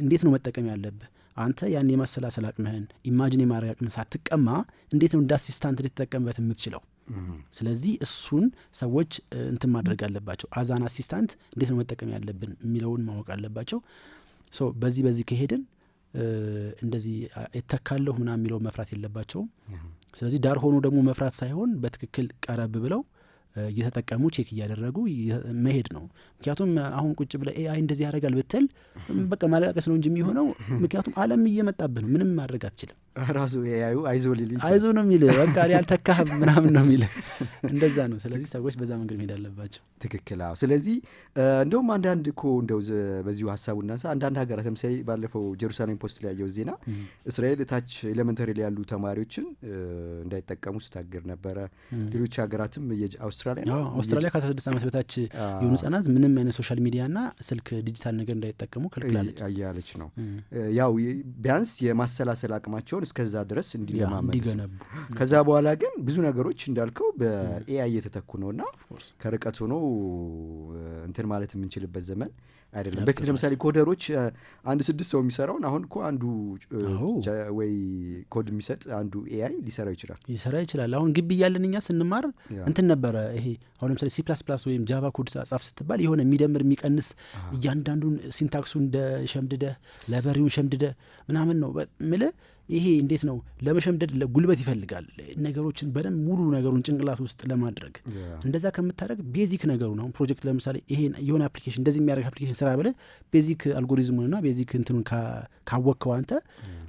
እንዴት ነው መጠቀም ያለብህ አንተ ያን የማሰላሰል አቅምህን ኢማጂን የማድረግ አቅምህን ሳትቀማ እንዴት ነው እንደ አሲስታንት ልትጠቀምበት የምትችለው? ስለዚህ እሱን ሰዎች እንትን ማድረግ አለባቸው። አዛን አሲስታንት እንዴት ነው መጠቀም ያለብን የሚለውን ማወቅ አለባቸው። ሶ በዚህ ከሄድን እንደዚህ እተካለሁ ምናምን የሚለው መፍራት የለባቸውም። ስለዚህ ዳር ሆኖ ደግሞ መፍራት ሳይሆን በትክክል ቀረብ ብለው እየተጠቀሙ ቼክ እያደረጉ መሄድ ነው። ምክንያቱም አሁን ቁጭ ብለ ኤአይ እንደዚህ ያደርጋል ብትል በቃ ማለቃቀስ ነው እንጂ የሚሆነው። ምክንያቱም ዓለም እየመጣብህ ነው። ምንም ማድረግ አትችልም። ራሱ ኤአዩ አይዞ ነው የሚል በቃ ያልተካህም ምናምን ነው የሚል እንደዛ ነው። ስለዚህ ሰዎች በዛ መንገድ መሄድ አለባቸው። ትክክል። አዎ። ስለዚህ እንደውም አንዳንድ እኮ እንደው በዚሁ ሀሳቡ እናንሳ። አንዳንድ ሀገራት ለምሳሌ ባለፈው ጀሩሳሌም ፖስት ላይ ያየው ዜና እስራኤል ታች ኤሌመንተሪ ላይ ያሉ ተማሪዎችን እንዳይጠቀሙ ስታገር ነበረ። ሌሎች ሀገራትም አውስትራሊያ ከ16 ዓመት በታች የሆኑ ህጻናት ምንም አይነት ሶሻል ሚዲያና ስልክ ዲጂታል ነገር እንዳይጠቀሙ ከልክላለች እያለች ነው። ያው ቢያንስ የማሰላሰል አቅማቸውን እስከዛ ድረስ እንዲገነቡ ከዛ በኋላ ግን ብዙ ነገሮች እንዳልከው በኤአይ እየተተኩ ነውና ከርቀት ሆኖ እንትን ማለት የምንችልበት ዘመን አይደለም። በፊት ለምሳሌ ኮደሮች አንድ 6 ሰው የሚሰራውን አሁን እኮ አንዱ ወይ ኮድ የሚሰጥ አንዱ ኤአይ ሊሰራ ይችላል። አሁን ግቢ እያለን እኛ ስንማር እንትን ነበረ። ይሄ አሁን ለምሳሌ C++ ወይም ጃቫ ኮድ ጻፍ ስትባል የሆነ የሚደምር የሚቀንስ እያንዳንዱን ሲንታክሱን እንደ ሸምድደ ላይብረሪውን ሸምድደ ምናምን ነው ምለ ይሄ እንዴት ነው ለመሸምደድ ጉልበት ይፈልጋል። ነገሮችን በደንብ ሙሉ ነገሩን ጭንቅላት ውስጥ ለማድረግ እንደዛ ከምታደርግ ቤዚክ ነገሩን አሁን ፕሮጀክት ለምሳሌ ይሄን የሆነ አፕሊኬሽን እንደዚህ የሚያደርግ አፕሊኬሽን ስራ ብለህ ቤዚክ አልጎሪዝሙንና ቤዚክ እንትኑን ካወቅከው አንተ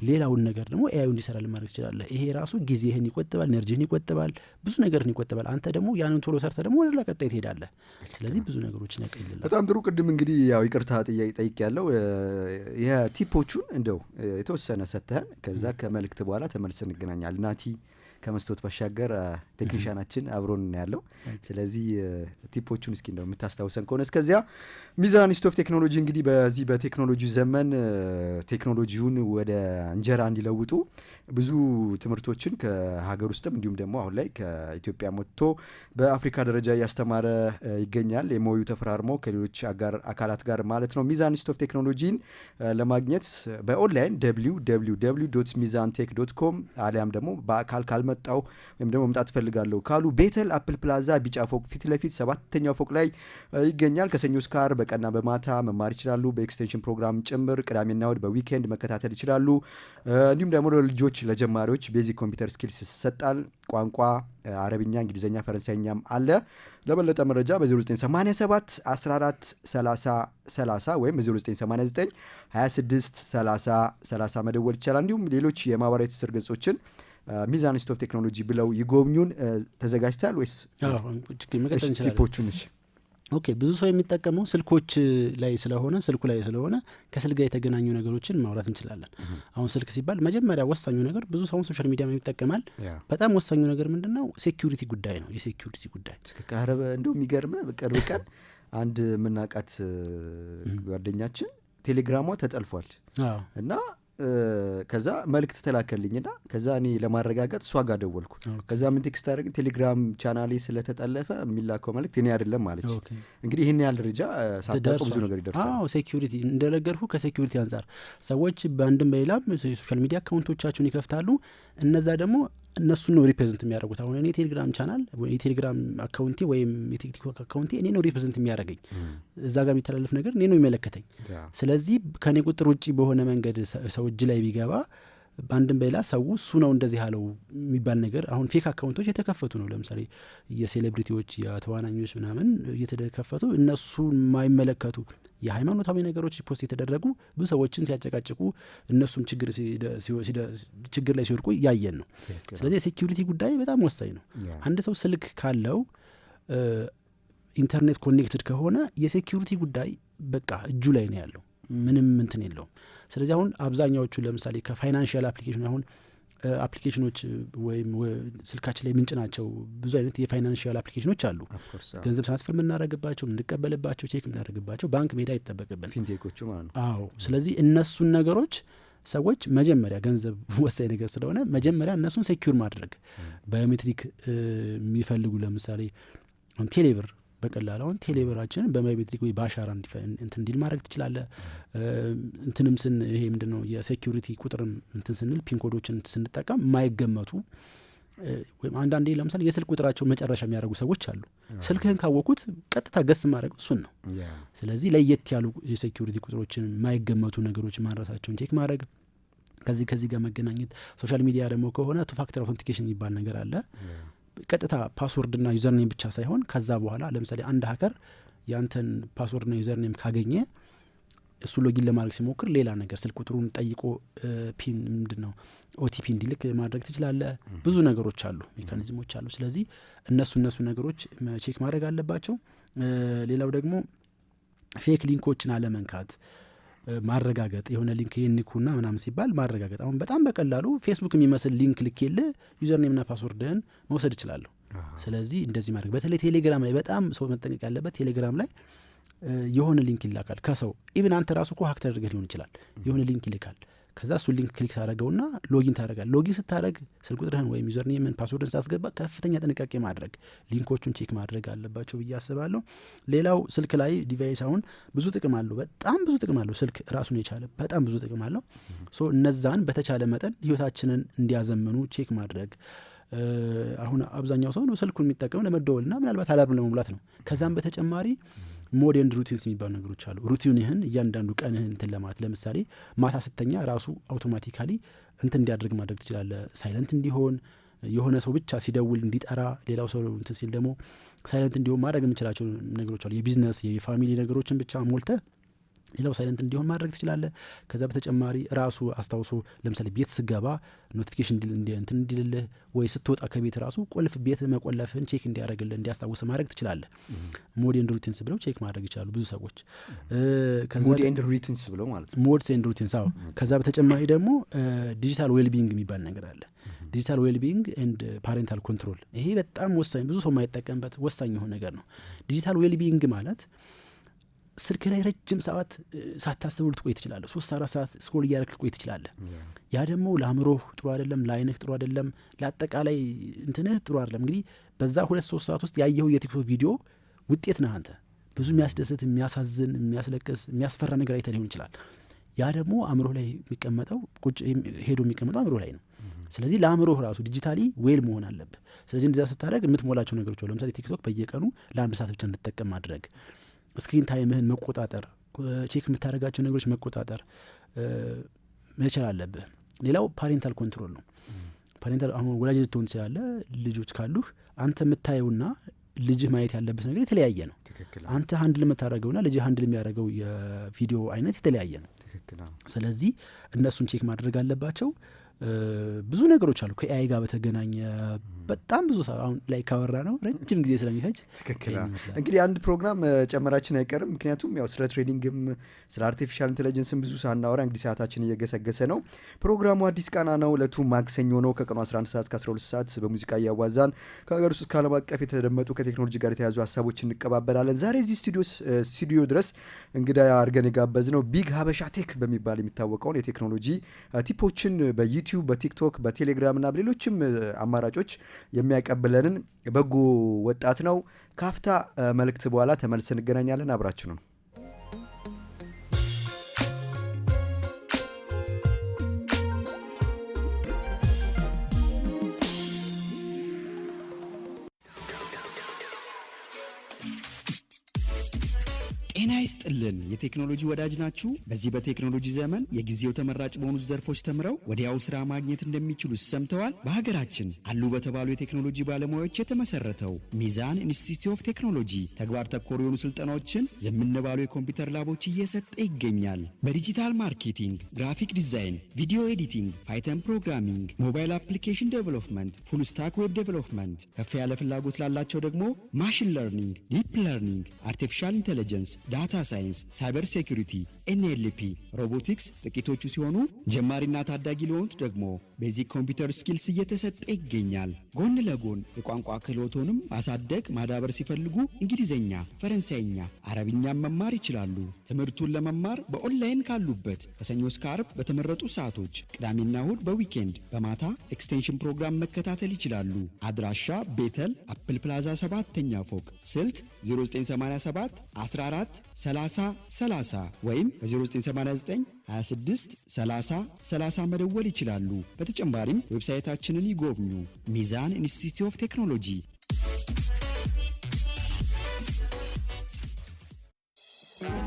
ሌላውን ነገር ደግሞ ኤአይ እንዲሰራ ለማድረግ ትችላለህ። ይሄ ራሱ ጊዜህን ይቆጥባል፣ ኤነርጂህን ይቆጥባል፣ ብዙ ነገርን ይቆጥባል። አንተ ደግሞ ያንን ቶሎ ሰርተ ደግሞ ወደ ቀጣይ ትሄዳለህ። ስለዚህ ብዙ ነገሮችን ያቀልልሃል። በጣም ጥሩ። ቅድም እንግዲህ ያው ይቅርታ ጠይቅ ያለው የቲፖቹን እንደው የተወሰነ ሰተህን ከዛ ከመልእክት በኋላ ተመልሰን እንገናኛለን። ናቲ ከመስታወት ባሻገር ቴክኒሻናችን አብሮን ያለው። ስለዚህ ቲፖቹን እስኪ እንደው የምታስታውሰን ከሆነ እስከዚያ ሚዛን ኢንስቲትዩት ኦፍ ቴክኖሎጂ እንግዲህ በዚህ በቴክኖሎጂ ዘመን ቴክኖሎጂውን ወደ እንጀራ እንዲለውጡ ብዙ ትምህርቶችን ከሀገር ውስጥም እንዲሁም ደግሞ አሁን ላይ ከኢትዮጵያ መጥቶ በአፍሪካ ደረጃ እያስተማረ ይገኛል። የሞዩ ተፈራርሞ ከሌሎች አጋር አካላት ጋር ማለት ነው። ሚዛን ኢንስቲትዩት ኦፍ ቴክኖሎጂን ለማግኘት በኦንላይን www.mizantech.com አሊያም ደግሞ በአካል ካልመጣው ወይም ደግሞ መምጣት ፈልጋለሁ ካሉ ቤተል አፕል ፕላዛ ቢጫ ፎቅ ፊት ለፊት 7ኛው ፎቅ ላይ ይገኛል። ከሰኞ እስከ ዓርብ በቀንና በማታ መማር ይችላሉ። በኤክስቴንሽን ፕሮግራም ጭምር ቅዳሜና እሁድ በዊኬንድ መከታተል ይችላሉ። እንዲሁም ደግሞ ለልጆች ለጀማሪዎች ቤዚክ ኮምፒውተር ስኪልስ ይሰጣል። ቋንቋ አረብኛ፣ እንግሊዝኛ፣ ፈረንሳይኛም አለ። ለበለጠ መረጃ በ0987 14 30 30 ወይም በ0989 26 30 30 መደወል ይቻላል። እንዲሁም ሌሎች የማህበራዊ ትስስር ገጾችን ሚዛን ኢንስቲትዩት ኦፍ ቴክኖሎጂ ብለው ይጎብኙን። ተዘጋጅታል ወይስ ቲፖቹን? ኦኬ። ብዙ ሰው የሚጠቀመው ስልኮች ላይ ስለሆነ ከስልክ ጋር የተገናኙ ነገሮችን ማውራት እንችላለን። አሁን ስልክ ሲባል መጀመሪያ ወሳኙ ነገር ብዙ ሰውን ሶሻል ሚዲያ ይጠቀማል። በጣም ወሳኙ ነገር ምንድነው? ሴኩሪቲ ጉዳይ ነው። የሴኩሪቲ ጉዳይ ተከካረበ እንደው የሚገርመ በቅርብ ቀን አንድ ምናቃት ጓደኛችን ቴሌግራሟ ተጠልፏል እና ከዛ መልእክት ተላከልኝና ከዛ እኔ ለማረጋገጥ እሷ ጋር ደወልኩ። ከዛ ምን ቴክስት አደረግ ቴሌግራም ቻናሌ ስለተጠለፈ የሚላከው መልእክት እኔ አይደለም ማለች። እንግዲህ ይሄን ያህል ደረጃ ሳታውቁ ብዙ ነገር ይደርሳል። ሴኩሪቲ እንደነገርኩ ከሴኩሪቲ አንጻር ሰዎች በአንድም በሌላም ሶሻል ሚዲያ አካውንቶቻቸውን ይከፍታሉ። እነዛ ደግሞ እነሱን ነው ሪፕሬዘንት የሚያደርጉት። አሁን እኔ ቴሌግራም ቻናል ወይ ቴሌግራም አካውንቴ ወይም የቲክቶክ አካውንቴ እኔ ነው ሪፕሬዘንት የሚያደርገኝ። እዛ ጋር የሚተላለፍ ነገር እኔ ነው የሚመለከተኝ። ስለዚህ ከኔ ቁጥር ውጪ በሆነ መንገድ ሰው እጅ ላይ ቢገባ በአንድም በሌላ ሰው እሱ ነው እንደዚህ ያለው የሚባል ነገር አሁን ፌክ አካውንቶች የተከፈቱ ነው። ለምሳሌ የሴሌብሪቲዎች የተዋናኞች ምናምን እየተከፈቱ እነሱ የማይመለከቱ የሃይማኖታዊ ነገሮች ፖስት የተደረጉ ብዙ ሰዎችን ሲያጨቃጭቁ እነሱም ችግር ላይ ሲወድቁ ያየን ነው። ስለዚህ የሴኪዩሪቲ ጉዳይ በጣም ወሳኝ ነው። አንድ ሰው ስልክ ካለው ኢንተርኔት ኮኔክትድ ከሆነ የሴኪዩሪቲ ጉዳይ በቃ እጁ ላይ ነው ያለው፣ ምንም እንትን የለውም። ስለዚህ አሁን አብዛኛዎቹ ለምሳሌ ከፋይናንሽል አፕሊኬሽን አሁን አፕሊኬሽኖች ወይም ስልካችን ላይ ምንጭናቸው ብዙ አይነት የፋይናንሻል አፕሊኬሽኖች አሉ። ገንዘብ ትራንስፈር የምናደርግባቸው፣ የምንቀበልባቸው፣ ቼክ የምናደርግባቸው ባንክ መሄድ አይጠበቅብን ፊንቴኮቹ ማለት ነው። አዎ። ስለዚህ እነሱን ነገሮች ሰዎች መጀመሪያ ገንዘብ ወሳኝ ነገር ስለሆነ መጀመሪያ እነሱን ሴኪዩር ማድረግ ባዮሜትሪክ የሚፈልጉ ለምሳሌ ቴሌብር በቀላል አሁን ቴሌብራችንን በባዮሜትሪክ ወይ በአሻራ እንትን እንዲል ማድረግ ትችላለህ። እንትንም ይሄ ምንድነው የሴኪዩሪቲ ቁጥርም እንትን ስንል ፒን ኮዶችን ስንጠቀም የማይገመቱ ወይም አንዳንዴ ለምሳሌ የስልክ ቁጥራቸው መጨረሻ የሚያደርጉ ሰዎች አሉ። ስልክህን ካወቁት ቀጥታ ገስ ማድረግ እሱን ነው። ስለዚህ ለየት ያሉ የሴኪዩሪቲ ቁጥሮችን የማይገመቱ ነገሮች ማድረሳቸውን ቼክ ማድረግ፣ ከዚህ ጋር መገናኘት። ሶሻል ሚዲያ ደግሞ ከሆነ ቱ ፋክተር አውተንቲኬሽን የሚባል ነገር አለ። ቀጥታ ፓስወርድና ዩዘርኔም ብቻ ሳይሆን ከዛ በኋላ ለምሳሌ አንድ ሀከር ያንተን ፓስወርድና ዩዘርኔም ካገኘ እሱ ሎጊን ለማድረግ ሲሞክር ሌላ ነገር ስልክ ቁጥሩን ጠይቆ ፒን ምንድነው ኦቲፒ እንዲልክ ማድረግ ትችላለህ። ብዙ ነገሮች አሉ፣ ሜካኒዝሞች አሉ። ስለዚህ እነሱ ነገሮች ቼክ ማድረግ አለባቸው። ሌላው ደግሞ ፌክ ሊንኮችን አለመንካት ማረጋገጥ። የሆነ ሊንክ ይንኩና ምናምን ሲባል ማረጋገጥ። አሁን በጣም በቀላሉ ፌስቡክ የሚመስል ሊንክ ልኬልህ ዩዘርኔምና ፓስወርድህን መውሰድ እችላለሁ። ስለዚህ እንደዚህ ማድረግ። በተለይ ቴሌግራም ላይ በጣም ሰው መጠንቀቅ ያለበት፣ ቴሌግራም ላይ የሆነ ሊንክ ይላካል ከሰው ኢቭን አንተ ራሱ እኮ ሀክ ተደርገህ ሊሆን ይችላል። የሆነ ሊንክ ይልካል። ከዛ እሱ ሊንክ ክሊክ ታደረገውና ሎጊን ታደረጋል። ሎጊን ስታደረግ ስልክ ቁጥርህን ወይም ዩዘርኔምን ፓስወርድን ሳስገባ ከፍተኛ ጥንቃቄ ማድረግ፣ ሊንኮቹን ቼክ ማድረግ አለባቸው ብዬ አስባለሁ። ሌላው ስልክ ላይ ዲቫይስ አሁን ብዙ ጥቅም አለው፣ በጣም ብዙ ጥቅም አለው። ስልክ ራሱን የቻለ በጣም ብዙ ጥቅም አለው። ሶ እነዛን በተቻለ መጠን ህይወታችንን እንዲያዘምኑ ቼክ ማድረግ። አሁን አብዛኛው ሰው ነው ስልኩን የሚጠቀመው ለመደወልና ምናልባት አላርም ለመሙላት ነው። ከዛም በተጨማሪ ሞድ ኤንድ ሩቲንስ የሚባሉ ነገሮች አሉ። ሩቲንህን እያንዳንዱ ቀንህን እንትን ለማለት ለምሳሌ ማታ ስተኛ ራሱ አውቶማቲካሊ እንትን እንዲያደርግ ማድረግ ትችላለህ። ሳይለንት እንዲሆን፣ የሆነ ሰው ብቻ ሲደውል እንዲጠራ፣ ሌላው ሰው እንትን ሲል ደግሞ ሳይለንት እንዲሆን ማድረግ የምችላቸው ነገሮች አሉ። የቢዝነስ የፋሚሊ ነገሮችን ብቻ ሞልተህ ሌላው ሳይለንት እንዲሆን ማድረግ ትችላለህ። ከዛ በተጨማሪ ራሱ አስታውሶ ለምሳሌ ቤት ስገባ ኖቲፊኬሽን እንትን እንዲልልህ፣ ወይ ስትወጣ ከቤት ራሱ ቁልፍ ቤት መቆለፍህን ቼክ እንዲያደርግልህ እንዲያስታውስ ማድረግ ትችላለህ። ሞድ ኤንድ ሩቲንስ ብለው ቼክ ማድረግ ይችላሉ ብዙ ሰዎች። ሞድ ኤንድ ሩቲንስ ብለው ማለት ነው። ሞድስ ኤንድ ሩቲንስ። አዎ። ከዛ በተጨማሪ ደግሞ ዲጂታል ዌልቢንግ የሚባል ነገር አለ። ዲጂታል ዌልቢንግ ኤንድ ፓሬንታል ኮንትሮል። ይሄ በጣም ወሳኝ፣ ብዙ ሰው የማይጠቀምበት ወሳኝ የሆነ ነገር ነው። ዲጂታል ዌልቢንግ ማለት ስልክ ላይ ረጅም ሰዓት ሳታስበው ልትቆይ ትችላለህ። 3-4 ሰዓት ስክሮል እያደረግህ ልትቆይ ትችላለህ። ያ ደግሞ ለአእምሮህ ጥሩ አይደለም፣ ለአይንህ ጥሩ አይደለም፣ ለአጠቃላይ እንትንህ ጥሩ አይደለም። እንግዲህ በዛ 2-3 ሰዓት ውስጥ ያየኸው የቲክቶክ ቪዲዮ ውጤት ነህ አንተ። ብዙ የሚያስደስት፣ የሚያሳዝን፣ የሚያስለቅስ፣ የሚያስፈራ ነገር አይተህ ሊሆን ይችላል። ያ ደግሞ አእምሮህ ላይ የሚቀመጠው ሄዶ የሚቀመጠው አእምሮህ ላይ ነው። ስለዚህ ለአእምሮህ ራሱ ዲጂታሊ ዌል መሆን አለብህ። ስለዚህ እንደዚያ ስታደርግ የምትሞላቸው ነገሮች አሉ። ለምሳሌ ቲክቶክ በየቀኑ ለ1 ሰዓት ብቻ እንድትጠቀም ማድረግ፣ ስክሪን ታይምህን መቆጣጠር፣ ቼክ የምታደርጋቸው ነገሮች መቆጣጠር መቻል አለብህ። ሌላው ፓሬንታል ኮንትሮል ነው። ፓሬንታል አሁን ወላጅ ልትሆን ትችላለህ። ልጆች ካሉህ አንተ የምታየውና ልጅህ ማየት ያለበት ነገር የተለያየ ነው። አንተ ሀንድል የምታደርገውና ልጅህ ሀንድል የሚያደርገው የቪዲዮ አይነት የተለያየ ነው። ስለዚህ እነሱን ቼክ ማድረግ አለባቸው። ብዙ ነገሮች አሉ ከኤአይ ጋር በተገናኘ በጣም ብዙ አሁን ላይ ካወራ ነው ረጅም ጊዜ ስለሚፈጅ። ትክክል። እንግዲህ አንድ ፕሮግራም ጨመራችን አይቀርም። ምክንያቱም ያው ስለ ትሬዲንግም ስለ አርቲፊሻል ኢንቴሊጀንስም ብዙ ሳናወራ እንግዲህ ሰዓታችን እየገሰገሰ ነው። ፕሮግራሙ አዲስ ቃና ነው። እለቱ ማክሰኞ ነው። ከቀኑ 11 ሰዓት እስከ 12 ሰዓት በሙዚቃ እያዋዛን ከሀገር ውስጥ ከዓለም አቀፍ የተደመጡ ከቴክኖሎጂ ጋር የተያዙ ሀሳቦች እንቀባበላለን። ዛሬ እዚህ ስቱዲዮ ድረስ እንግዳ አድርገን የጋበዝ ነው ቢግ ሀበሻ ቴክ በሚባል የሚታወቀውን የቴክኖሎጂ ቲፖችን በዩቲዩብ፣ በቲክቶክ፣ በቴሌግራም እና በሌሎችም አማራጮች የሚያቀብለንን በጎ ወጣት ነው። ካፍታ መልእክት በኋላ ተመልሰን እንገናኛለን። አብራችሁ ነው። ጤና ይስጥልን። የቴክኖሎጂ ወዳጅ ናችሁ? በዚህ በቴክኖሎጂ ዘመን የጊዜው ተመራጭ በሆኑ ዘርፎች ተምረው ወዲያው ስራ ማግኘት እንደሚችሉ ሰምተዋል? በሀገራችን አሉ በተባሉ የቴክኖሎጂ ባለሙያዎች የተመሰረተው ሚዛን ኢንስቲትዩት ኦፍ ቴክኖሎጂ ተግባር ተኮር የሆኑ ስልጠናዎችን ዘመን ባሉ የኮምፒውተር ላቦች እየሰጠ ይገኛል። በዲጂታል ማርኬቲንግ፣ ግራፊክ ዲዛይን፣ ቪዲዮ ኤዲቲንግ፣ ፓይተን ፕሮግራሚንግ፣ ሞባይል አፕሊኬሽን ዴቨሎፕመንት፣ ፉል ስታክ ዌብ ዴቨሎፕመንት፣ ከፍ ያለ ፍላጎት ላላቸው ደግሞ ማሽን ለርኒንግ፣ ዲፕ ለርኒንግ፣ አርቲፊሻል ኢንቴሊጀንስ፣ ዳታ ሳይንስ፣ ሳይበር ሴኩሪቲ፣ ኤንኤልፒ፣ ሮቦቲክስ ጥቂቶቹ ሲሆኑ ጀማሪና ታዳጊ ለሆኑት ደግሞ ቤዚክ ኮምፒውተር ስኪልስ እየተሰጠ ይገኛል። ጎን ለጎን የቋንቋ ክህሎቶንም ማሳደግ ማዳበር ሲፈልጉ እንግሊዝኛ፣ ፈረንሳይኛ፣ አረብኛም መማር ይችላሉ። ትምህርቱን ለመማር በኦንላይን ካሉበት ከሰኞ እስከ ዓርብ በተመረጡ ሰዓቶች፣ ቅዳሜና እሁድ በዊኬንድ በማታ ኤክስቴንሽን ፕሮግራም መከታተል ይችላሉ። አድራሻ ቤተል አፕል ፕላዛ 7ኛ ፎቅ፣ ስልክ 0987 14 30 30 ወይም በ0989 26 30 30 መደወል ይችላሉ። በተጨማሪም ዌብሳይታችንን ይጎብኙ። ሚዛን ኢንስቲትዩት ኦፍ ቴክኖሎጂ።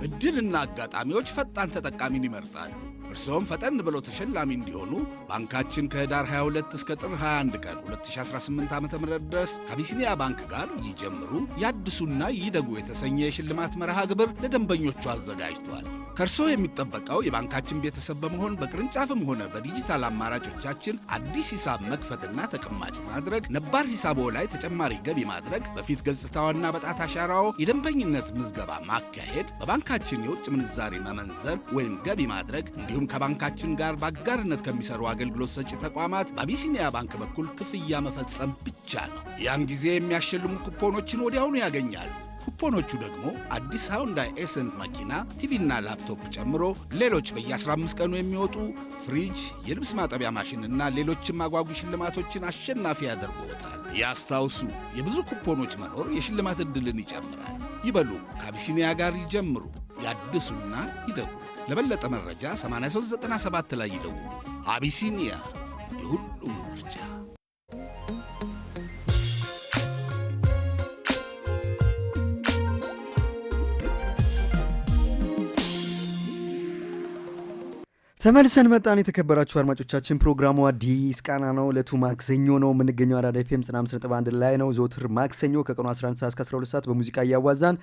እድልና አጋጣሚዎች ፈጣን ተጠቃሚን ይመርጣሉ። እርስዎም ፈጠን ብለው ተሸላሚ እንዲሆኑ ባንካችን ከህዳር 22 እስከ ጥር 21 ቀን 2018 ዓ.ም ድረስ ከአቢሲኒያ ባንክ ጋር ይጀምሩ ያድሱና ይደጉ የተሰኘ የሽልማት መርሃ ግብር ለደንበኞቹ አዘጋጅቷል። ከእርስዎ የሚጠበቀው የባንካችን ቤተሰብ በመሆን በቅርንጫፍም ሆነ በዲጂታል አማራጮቻችን አዲስ ሂሳብ መክፈትና ተቀማጭ ማድረግ፣ ነባር ሂሳቦ ላይ ተጨማሪ ገቢ ማድረግ፣ በፊት ገጽታዎና በጣት አሻራዎ የደንበኝነት ምዝገባ ማካሄድ፣ በባንካችን የውጭ ምንዛሪ መመንዘር ወይም ገቢ ማድረግ እንዲሁም ከባንካችን ጋር በአጋርነት ከሚሰሩ አገልግሎት ሰጪ ተቋማት በአቢሲኒያ ባንክ በኩል ክፍያ መፈጸም ብቻ ነው። ያን ጊዜ የሚያሸልሙ ኩፖኖችን ወዲያውኑ ያገኛሉ። ኩፖኖቹ ደግሞ አዲስ ሃውንዳይ ኤሰንት መኪና፣ ቲቪና ላፕቶፕ ጨምሮ ሌሎች በየ15 ቀኑ የሚወጡ ፍሪጅ፣ የልብስ ማጠቢያ ማሽንና ሌሎችም አጓጊ ሽልማቶችን አሸናፊ ያደርጉታል። ያስታውሱ፣ የብዙ ኩፖኖች መኖር የሽልማት ዕድልን ይጨምራል። ይበሉ፣ ከአቢሲኒያ ጋር ይጀምሩ፣ ያድሱና ይደጉ። ለበለጠ መረጃ 8397 ላይ ይደውሉ። አቢሲኒያ፣ የሁሉም ምርጫ። ተመልሰን መጣን። የተከበራችሁ አድማጮቻችን ፕሮግራሙ አዲስ ቃና ነው። ዕለቱ ማክሰኞ ነው። የምንገኘው አራዳ ኤፍኤም 95.1 ላይ ነው። ዘወትር ማክሰኞ ከቀኑ 11 ሰዓት እስከ 12 ሰዓት በሙዚቃ እያዋዛን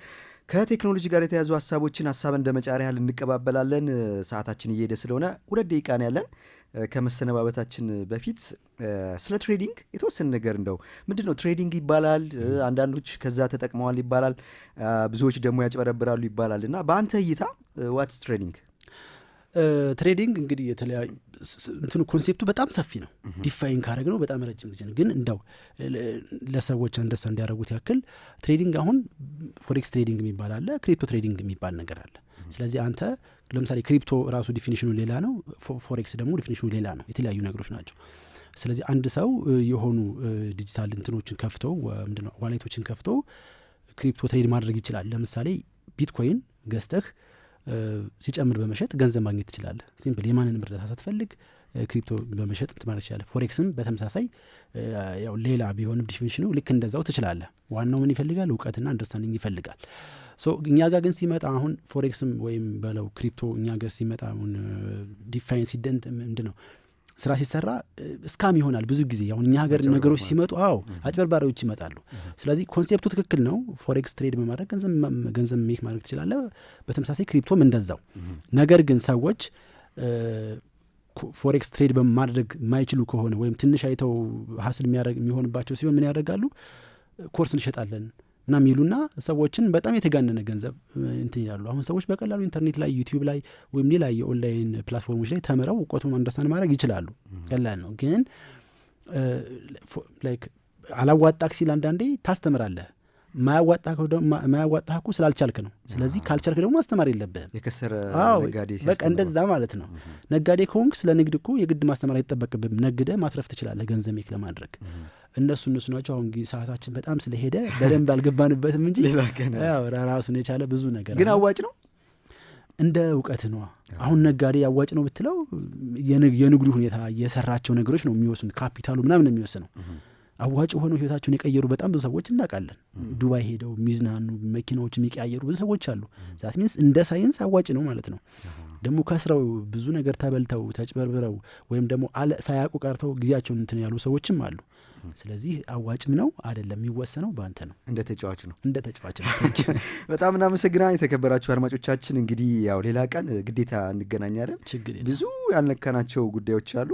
ከቴክኖሎጂ ጋር የተያዙ ሀሳቦችን ሀሳብ እንደ መጫሪያ ያህል እንቀባበላለን። ሰዓታችን እየሄደ ስለሆነ 2 ደቂቃ ነው ያለን። ከመሰነባበታችን በፊት ስለ ትሬዲንግ የተወሰነ ነገር እንደው ምንድን ነው ትሬዲንግ ይባላል። አንዳንዶች ከዛ ተጠቅመዋል ይባላል፣ ብዙዎች ደግሞ ያጭበረብራሉ ይባላል እና በአንተ እይታ ዋትስ ትሬዲንግ? ትሬዲንግ እንግዲህ የተለያዩ እንትኑ ኮንሴፕቱ በጣም ሰፊ ነው። ዲፋይን ካረግ ነው በጣም ረጅም ጊዜ ነው። ግን እንዳው ለሰዎች አንደርስታንድ እንዲያደርጉት ያክል ትሬዲንግ አሁን ፎሬክስ ትሬዲንግ የሚባል አለ፣ ክሪፕቶ ትሬዲንግ የሚባል ነገር አለ። ስለዚህ አንተ ለምሳሌ ክሪፕቶ ራሱ ዲፊኒሽኑ ሌላ ነው፣ ፎሬክስ ደግሞ ዲፊኒሽኑ ሌላ ነው። የተለያዩ ነገሮች ናቸው። ስለዚህ አንድ ሰው የሆኑ ዲጂታል እንትኖችን ከፍተው ምንድነው ዋሌቶችን ከፍተው ክሪፕቶ ትሬድ ማድረግ ይችላል። ለምሳሌ ቢትኮይን ገዝተህ ሲጨምር በመሸጥ ገንዘብ ማግኘት ትችላለህ። ሲምፕል የማንንም እርዳታ ሳትፈልግ ክሪፕቶ በመሸጥ ማለት ይችላል። ፎሬክስም በተመሳሳይ ያው ሌላ ቢሆንም ዲፊኒሽኑ ልክ እንደዛው ትችላለህ። ዋናው ምን ይፈልጋል? እውቀትና አንደርስታንዲንግ ይፈልጋል። እኛ ጋር ግን ሲመጣ አሁን ፎሬክስም ወይም በለው ክሪፕቶ እኛ ጋር ሲመጣ አሁን ዲፋይን ሲደንት ምንድነው ስራ ሲሰራ እስካም ይሆናል ብዙ ጊዜ። አሁን እኛ ሀገር ነገሮች ሲመጡ አጭበርባሪዎች ይመጣሉ። ስለዚህ ኮንሴፕቱ ትክክል ነው። ፎሬክስ ትሬድ በማድረግ ገንዘብ ሜክ ማድረግ ትችላለህ። በተመሳሳይ ክሪፕቶም እንደዛው። ነገር ግን ሰዎች ፎሬክስ ትሬድ በማድረግ የማይችሉ ከሆነ ወይም ትንሽ አይተው ሀስል የሚሆንባቸው ሲሆን ምን ያደርጋሉ? ኮርስ እንሸጣለን እና ሚሉና ሰዎችን በጣም የተጋነነ ገንዘብ እንትን ይላሉ። አሁን ሰዎች በቀላሉ ኢንተርኔት ላይ ዩቲዩብ ላይ ወይም ሌላ የኦንላይን ፕላትፎርሞች ላይ ተምረው እውቀቱን አንደርስታንድ ማድረግ ይችላሉ። ቀላል ነው። ግን አላዋጣክ ሲል አንዳንዴ ታስተምራለህ። ማያዋጣህ እኮ ስላልቻልክ ነው። ስለዚህ ካልቻልክ ደግሞ ማስተማር የለብህም። የከሰረ ነጋዴ በቃ እንደዛ ማለት ነው። ነጋዴ ከሆንክ ስለ ንግድ እኮ የግድ ማስተማር አይጠበቅብህም። ነግደህ ማትረፍ ትችላለህ ገንዘብ ሜክ ለማድረግ። እነሱ ናቸው። አሁን ሰዓታችን በጣም ስለሄደ በደንብ አልገባንበትም እንጂ ራሱን የቻለ ብዙ ነገር ግን አዋጭ ነው። እንደ እውቀት ነው። አሁን ነጋዴ አዋጭ ነው ብትለው የንግዱ ሁኔታ የሰራቸው ነገሮች ነው የሚወስኑት። ካፒታሉ ምናምን ነው የሚወስነው። አዋጭ ሆነው ህይወታቸውን የቀየሩ በጣም ብዙ ሰዎች እናውቃለን። ዱባይ ሄደው ሚዝናኑ መኪናዎች የሚቀያየሩ ብዙ ሰዎች አሉ። ዛት ሚንስ እንደ ሳይንስ አዋጭ ነው ማለት ነው። ደግሞ ከስረው ብዙ ነገር ተበልተው ተጭበርብረው ወይም ደግሞ ሳያውቁ ቀርተው ጊዜያቸውን እንትን ያሉ ሰዎችም አሉ። ስለዚህ አዋጭም ነው አይደለም የሚወሰነው በአንተ ነው። እንደ ተጫዋች ነው። በጣም እናመሰግናለን የተከበራችሁ አድማጮቻችን። እንግዲህ ያው ሌላ ቀን ግዴታ እንገናኛለን። ብዙ ያልነካናቸው ጉዳዮች አሉ።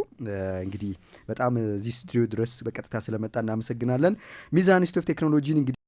እንግዲህ በጣም እዚህ ስቱዲዮ ድረስ በቀጥታ ስለመጣ እናመሰግናለን። ሚዛን ኢንስቲትዩት ኦፍ ቴክኖሎጂን እንግዲህ